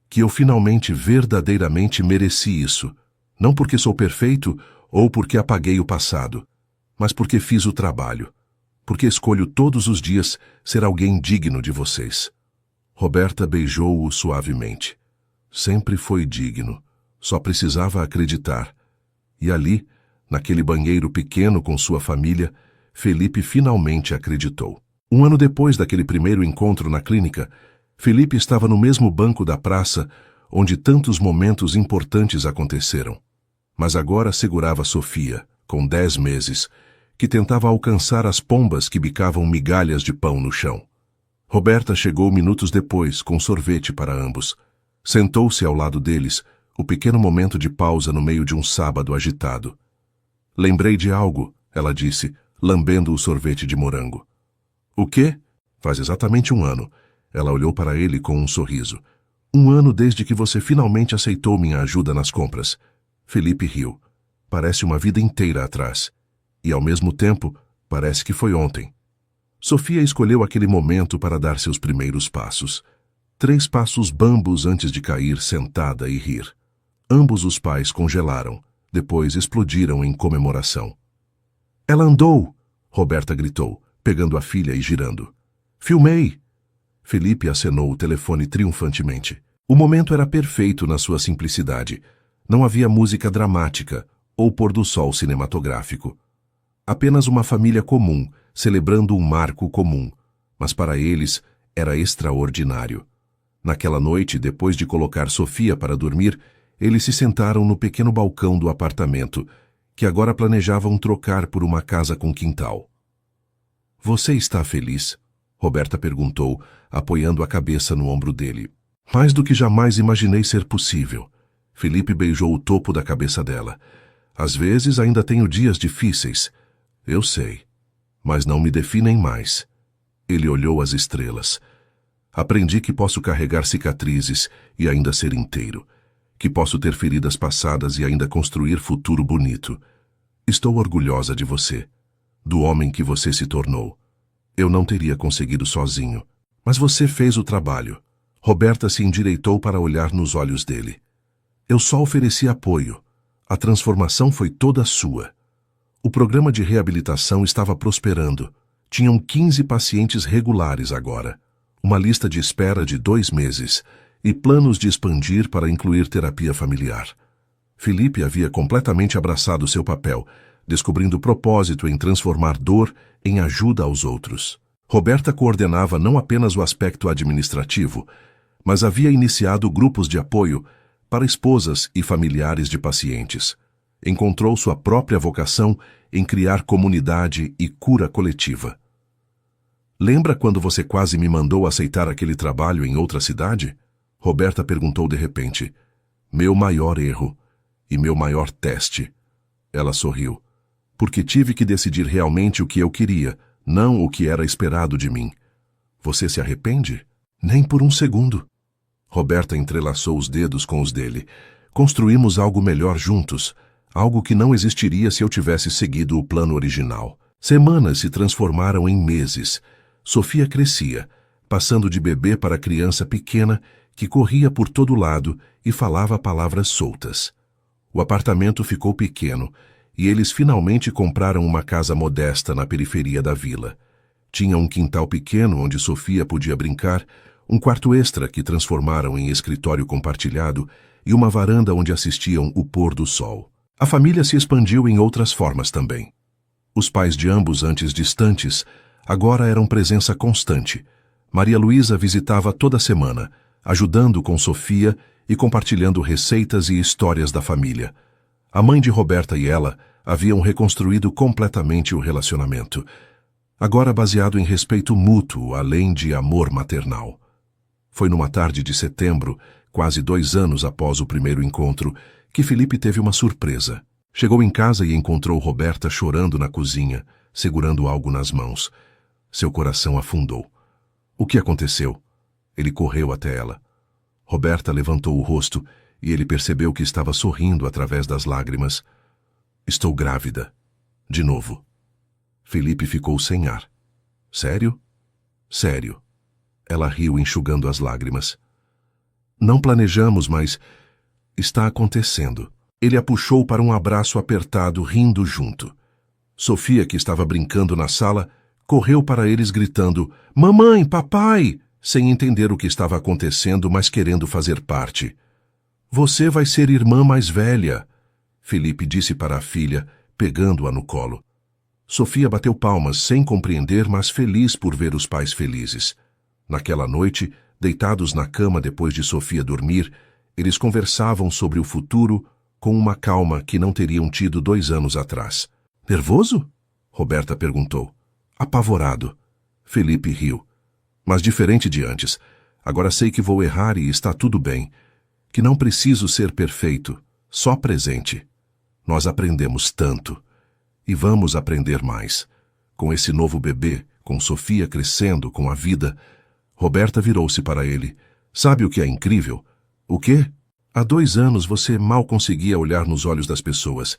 Que eu finalmente, verdadeiramente mereci isso. Não porque sou perfeito ou porque apaguei o passado, mas porque fiz o trabalho. Porque escolho todos os dias ser alguém digno de vocês. Roberta beijou-o suavemente. Sempre foi digno. Só precisava acreditar. E ali, naquele banheiro pequeno com sua família, Felipe finalmente acreditou. 1 ano depois daquele primeiro encontro na clínica, Felipe estava no mesmo banco da praça onde tantos momentos importantes aconteceram. Mas agora segurava Sofia, com 10 meses, que tentava alcançar as pombas que bicavam migalhas de pão no chão. Roberta chegou minutos depois, com sorvete para ambos. Sentou-se ao lado deles, o pequeno momento de pausa no meio de um sábado agitado. Lembrei de algo, ela disse, lambendo o sorvete de morango. O quê? Faz exatamente 1 ano. Ela olhou para ele com um sorriso. 1 ano desde que você finalmente aceitou minha ajuda nas compras. Felipe riu. Parece uma vida inteira atrás. E, ao mesmo tempo, parece que foi ontem. Sofia escolheu aquele momento para dar seus primeiros passos. 3 passos bambos antes de cair sentada e rir. Ambos os pais congelaram, depois explodiram em comemoração. Ela andou! Roberta gritou, pegando a filha e girando. Filmei! Felipe acenou o telefone triunfantemente. O momento era perfeito na sua simplicidade. Não havia música dramática ou pôr-do-sol cinematográfico. Apenas uma família comum, celebrando um marco comum. Mas para eles era extraordinário. Naquela noite, depois de colocar Sofia para dormir, eles se sentaram no pequeno balcão do apartamento, que agora planejavam trocar por uma casa com quintal. Você está feliz? Roberta perguntou, apoiando a cabeça no ombro dele. Mais do que jamais imaginei ser possível. Felipe beijou o topo da cabeça dela. Às vezes ainda tenho dias difíceis. Eu sei. Mas não me definem mais. Ele olhou as estrelas. Aprendi que posso carregar cicatrizes e ainda ser inteiro. Que posso ter feridas passadas e ainda construir futuro bonito. Estou orgulhosa de você. Do homem que você se tornou. Eu não teria conseguido sozinho. Mas você fez o trabalho. Roberta se endireitou para olhar nos olhos dele. Eu só ofereci apoio. A transformação foi toda sua. O programa de reabilitação estava prosperando. Tinham 15 pacientes regulares agora. Uma lista de espera de 2 meses e planos de expandir para incluir terapia familiar. Felipe havia completamente abraçado seu papel, descobrindo propósito em transformar dor em ajuda aos outros. Roberta coordenava não apenas o aspecto administrativo, mas havia iniciado grupos de apoio para esposas e familiares de pacientes. Encontrou sua própria vocação em criar comunidade e cura coletiva. Lembra quando você quase me mandou aceitar aquele trabalho em outra cidade? Roberta perguntou de repente. Meu maior erro e meu maior teste. Ela sorriu. Porque tive que decidir realmente o que eu queria, não o que era esperado de mim. Você se arrepende? Nem por um segundo. Roberta entrelaçou os dedos com os dele. Construímos algo melhor juntos, algo que não existiria se eu tivesse seguido o plano original. Semanas se transformaram em meses. Sofia crescia, passando de bebê para criança pequena que corria por todo lado e falava palavras soltas. O apartamento ficou pequeno e eles finalmente compraram uma casa modesta na periferia da vila. Tinha um quintal pequeno onde Sofia podia brincar, um quarto extra que transformaram em escritório compartilhado e uma varanda onde assistiam o pôr do sol. A família se expandiu em outras formas também. Os pais de ambos, antes distantes, agora eram presença constante. Maria Luísa visitava toda semana, ajudando com Sofia e compartilhando receitas e histórias da família. A mãe de Roberta e ela haviam reconstruído completamente o relacionamento, agora baseado em respeito mútuo, além de amor maternal. Foi numa tarde de setembro, quase 2 anos após o primeiro encontro, que Felipe teve uma surpresa. Chegou em casa e encontrou Roberta chorando na cozinha, segurando algo nas mãos. Seu coração afundou. O que aconteceu? Ele correu até ela. Roberta levantou o rosto e ele percebeu que estava sorrindo através das lágrimas. Estou grávida. De novo. Felipe ficou sem ar. Sério? Sério. Ela riu enxugando as lágrimas. Não planejamos, mas está acontecendo. Ele a puxou para um abraço apertado, rindo junto. Sofia, que estava brincando na sala, correu para eles gritando, Mamãe, papai! Sem entender o que estava acontecendo, mas querendo fazer parte. Você vai ser irmã mais velha, Felipe disse para a filha, pegando-a no colo. Sofia bateu palmas, sem compreender, mas feliz por ver os pais felizes. Naquela noite, deitados na cama depois de Sofia dormir, eles conversavam sobre o futuro com uma calma que não teriam tido 2 anos atrás. Nervoso? Roberta perguntou, apavorado. Felipe riu. Mas diferente de antes, agora sei que vou errar e está tudo bem, que não preciso ser perfeito, só presente. Nós aprendemos tanto. E vamos aprender mais. Com esse novo bebê, com Sofia crescendo, com a vida. Roberta virou-se para ele. Sabe o que é incrível? O quê? Há 2 anos você mal conseguia olhar nos olhos das pessoas.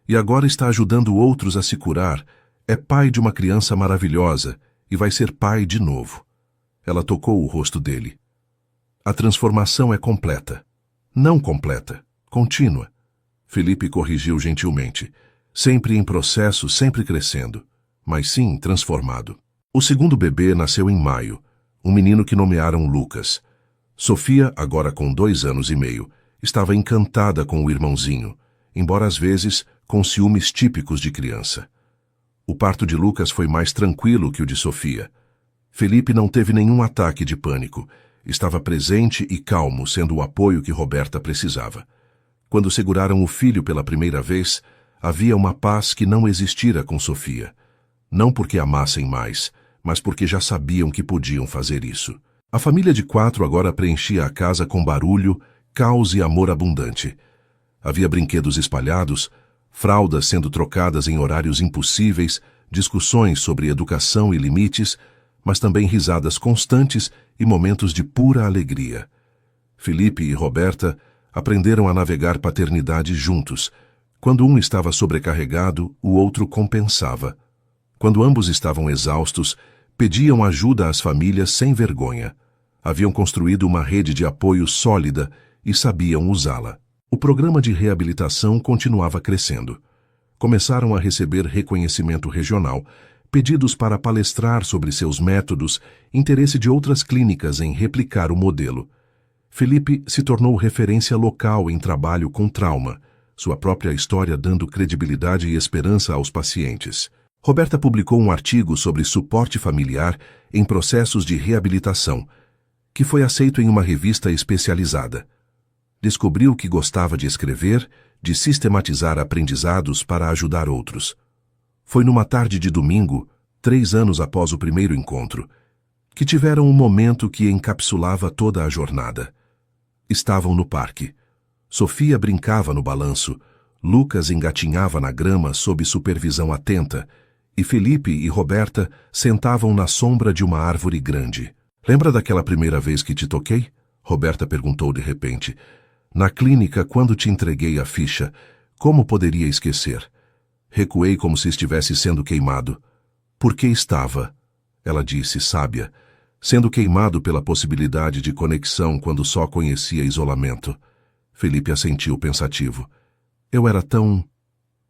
E agora está ajudando outros a se curar. É pai de uma criança maravilhosa e vai ser pai de novo. Ela tocou o rosto dele. A transformação é completa. Não completa, contínua. Felipe corrigiu gentilmente. Sempre em processo, sempre crescendo. Mas sim, transformado. O segundo bebê nasceu em maio. Um menino que nomearam Lucas. Sofia, agora com 2 anos e meio, estava encantada com o irmãozinho, embora às vezes com ciúmes típicos de criança. O parto de Lucas foi mais tranquilo que o de Sofia. Felipe não teve nenhum ataque de pânico. Estava presente e calmo, sendo o apoio que Roberta precisava. Quando seguraram o filho pela primeira vez, havia uma paz que não existira com Sofia. Não porque amassem mais, mas porque já sabiam que podiam fazer isso. A família de 4 agora preenchia a casa com barulho, caos e amor abundante. Havia brinquedos espalhados, fraldas sendo trocadas em horários impossíveis, discussões sobre educação e limites, mas também risadas constantes e momentos de pura alegria. Felipe e Roberta aprenderam a navegar paternidade juntos. Quando um estava sobrecarregado, o outro compensava. Quando ambos estavam exaustos, pediam ajuda às famílias sem vergonha. Haviam construído uma rede de apoio sólida e sabiam usá-la. O programa de reabilitação continuava crescendo. Começaram a receber reconhecimento regional, pedidos para palestrar sobre seus métodos, interesse de outras clínicas em replicar o modelo. Felipe se tornou referência local em trabalho com trauma, sua própria história dando credibilidade e esperança aos pacientes. Roberta publicou um artigo sobre suporte familiar em processos de reabilitação, que foi aceito em uma revista especializada. Descobriu que gostava de escrever, de sistematizar aprendizados para ajudar outros. Foi numa tarde de domingo, 3 anos após o primeiro encontro, que tiveram um momento que encapsulava toda a jornada. Estavam no parque. Sofia brincava no balanço, Lucas engatinhava na grama sob supervisão atenta, e Felipe e Roberta sentavam na sombra de uma árvore grande. Lembra daquela primeira vez que te toquei? Roberta perguntou de repente. Na clínica, quando te entreguei a ficha, como poderia esquecer? Recuei como se estivesse sendo queimado. Por que estava? Ela disse, sábia, sendo queimado pela possibilidade de conexão quando só conhecia isolamento. Felipe assentiu pensativo. Eu era tão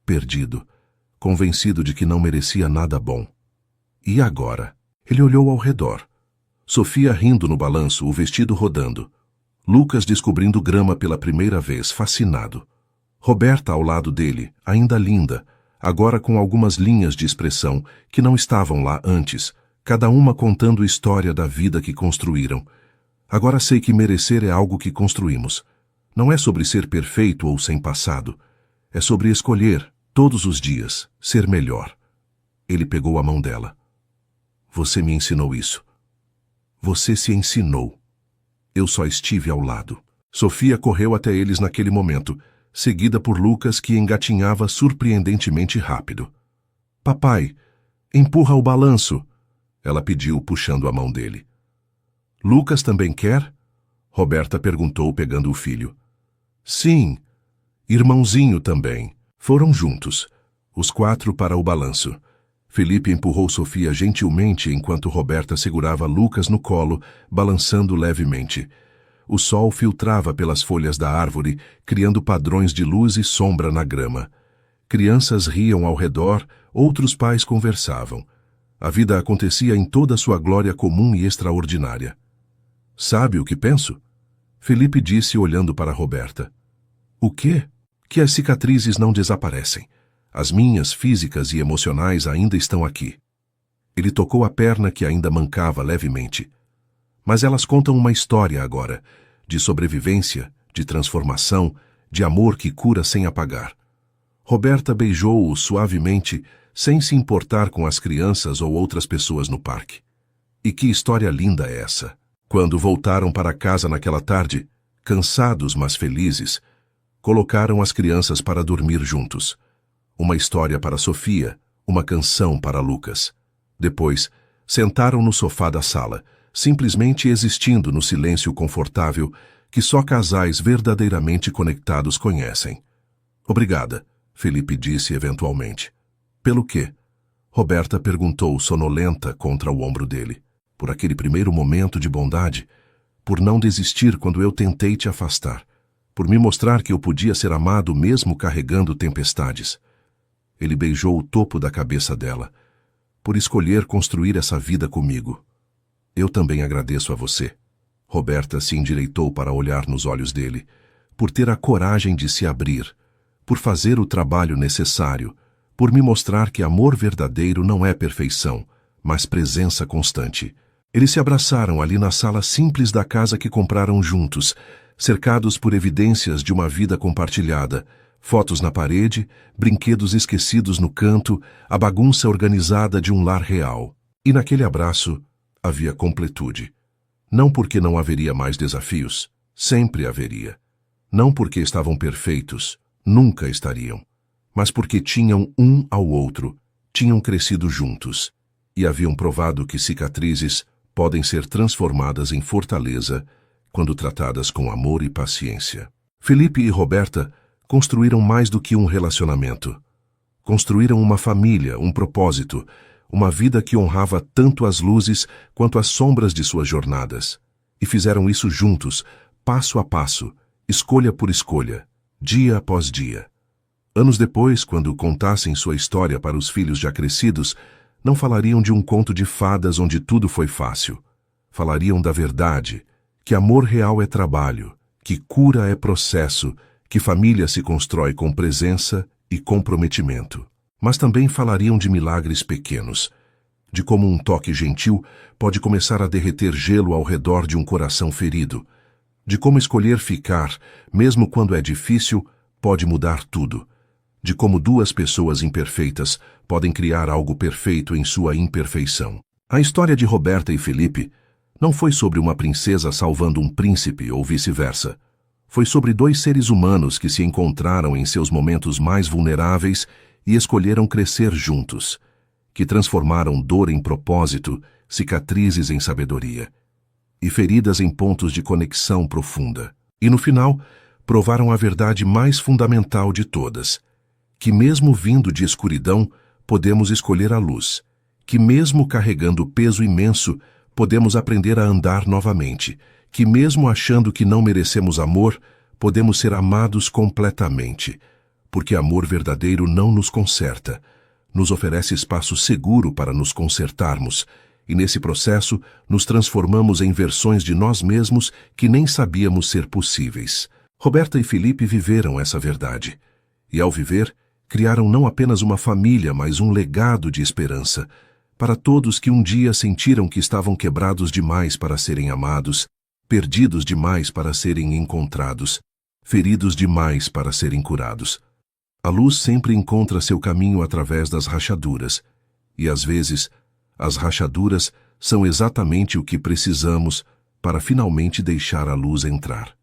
perdido, convencido de que não merecia nada bom. E agora? Ele olhou ao redor. Sofia rindo no balanço, o vestido rodando. Lucas descobrindo grama pela primeira vez, fascinado. Roberta ao lado dele, ainda linda, agora com algumas linhas de expressão que não estavam lá antes, cada uma contando história da vida que construíram. Agora sei que merecer é algo que construímos. Não é sobre ser perfeito ou sem passado. É sobre escolher, todos os dias, ser melhor. Ele pegou a mão dela. Você me ensinou isso. Você se ensinou. Eu só estive ao lado. Sofia correu até eles naquele momento, seguida por Lucas, que engatinhava surpreendentemente rápido. Papai, empurra o balanço, ela pediu, puxando a mão dele. Lucas também quer? Roberta perguntou, pegando o filho. Sim, irmãozinho também. Foram juntos, os 4 para o balanço. Felipe empurrou Sofia gentilmente enquanto Roberta segurava Lucas no colo, balançando levemente. O sol filtrava pelas folhas da árvore, criando padrões de luz e sombra na grama. Crianças riam ao redor, outros pais conversavam. A vida acontecia em toda sua glória comum e extraordinária. Sabe o que penso? Felipe disse olhando para Roberta. O quê? Que as cicatrizes não desaparecem. As minhas, físicas e emocionais, ainda estão aqui. Ele tocou a perna que ainda mancava levemente. Mas elas contam uma história agora, de sobrevivência, de transformação, de amor que cura sem apagar. Roberta beijou-o suavemente, sem se importar com as crianças ou outras pessoas no parque. E que história linda é essa! Quando voltaram para casa naquela tarde, cansados mas felizes, colocaram as crianças para dormir juntos. Uma história para Sofia, uma canção para Lucas. Depois, sentaram no sofá da sala, simplesmente existindo no silêncio confortável que só casais verdadeiramente conectados conhecem. Obrigada, Felipe disse eventualmente. Pelo quê? Roberta perguntou sonolenta contra o ombro dele. Por aquele primeiro momento de bondade, por não desistir quando eu tentei te afastar, por me mostrar que eu podia ser amado mesmo carregando tempestades. Ele beijou o topo da cabeça dela, por escolher construir essa vida comigo. Eu também agradeço a você. Roberta se endireitou para olhar nos olhos dele, por ter a coragem de se abrir, por fazer o trabalho necessário, por me mostrar que amor verdadeiro não é perfeição, mas presença constante. Eles se abraçaram ali na sala simples da casa que compraram juntos, cercados por evidências de uma vida compartilhada, fotos na parede, brinquedos esquecidos no canto, a bagunça organizada de um lar real. E naquele abraço havia completude. Não porque não haveria mais desafios, sempre haveria. Não porque estavam perfeitos, nunca estariam. Mas porque tinham um ao outro, tinham crescido juntos e haviam provado que cicatrizes podem ser transformadas em fortaleza quando tratadas com amor e paciência. Felipe e Roberta construíram mais do que um relacionamento. Construíram uma família, um propósito, uma vida que honrava tanto as luzes quanto as sombras de suas jornadas. E fizeram isso juntos, passo a passo, escolha por escolha, dia após dia. Anos depois, quando contassem sua história para os filhos já crescidos, não falariam de um conto de fadas onde tudo foi fácil. Falariam da verdade, que amor real é trabalho, que cura é processo, que família se constrói com presença e comprometimento. Mas também falariam de milagres pequenos, de como um toque gentil pode começar a derreter gelo ao redor de um coração ferido, de como escolher ficar, mesmo quando é difícil, pode mudar tudo, de como duas pessoas imperfeitas podem criar algo perfeito em sua imperfeição. A história de Roberta e Felipe não foi sobre uma princesa salvando um príncipe ou vice-versa. Foi sobre dois seres humanos que se encontraram em seus momentos mais vulneráveis e escolheram crescer juntos, que transformaram dor em propósito, cicatrizes em sabedoria e feridas em pontos de conexão profunda. E no final, provaram a verdade mais fundamental de todas, que mesmo vindo de escuridão, podemos escolher a luz, que mesmo carregando peso imenso, podemos aprender a andar novamente, que mesmo achando que não merecemos amor, podemos ser amados completamente, porque amor verdadeiro não nos conserta, nos oferece espaço seguro para nos consertarmos, e nesse processo nos transformamos em versões de nós mesmos que nem sabíamos ser possíveis. Roberta e Felipe viveram essa verdade, e ao viver, criaram não apenas uma família, mas um legado de esperança, para todos que um dia sentiram que estavam quebrados demais para serem amados, perdidos demais para serem encontrados, feridos demais para serem curados. A luz sempre encontra seu caminho através das rachaduras, e às vezes, as rachaduras são exatamente o que precisamos para finalmente deixar a luz entrar.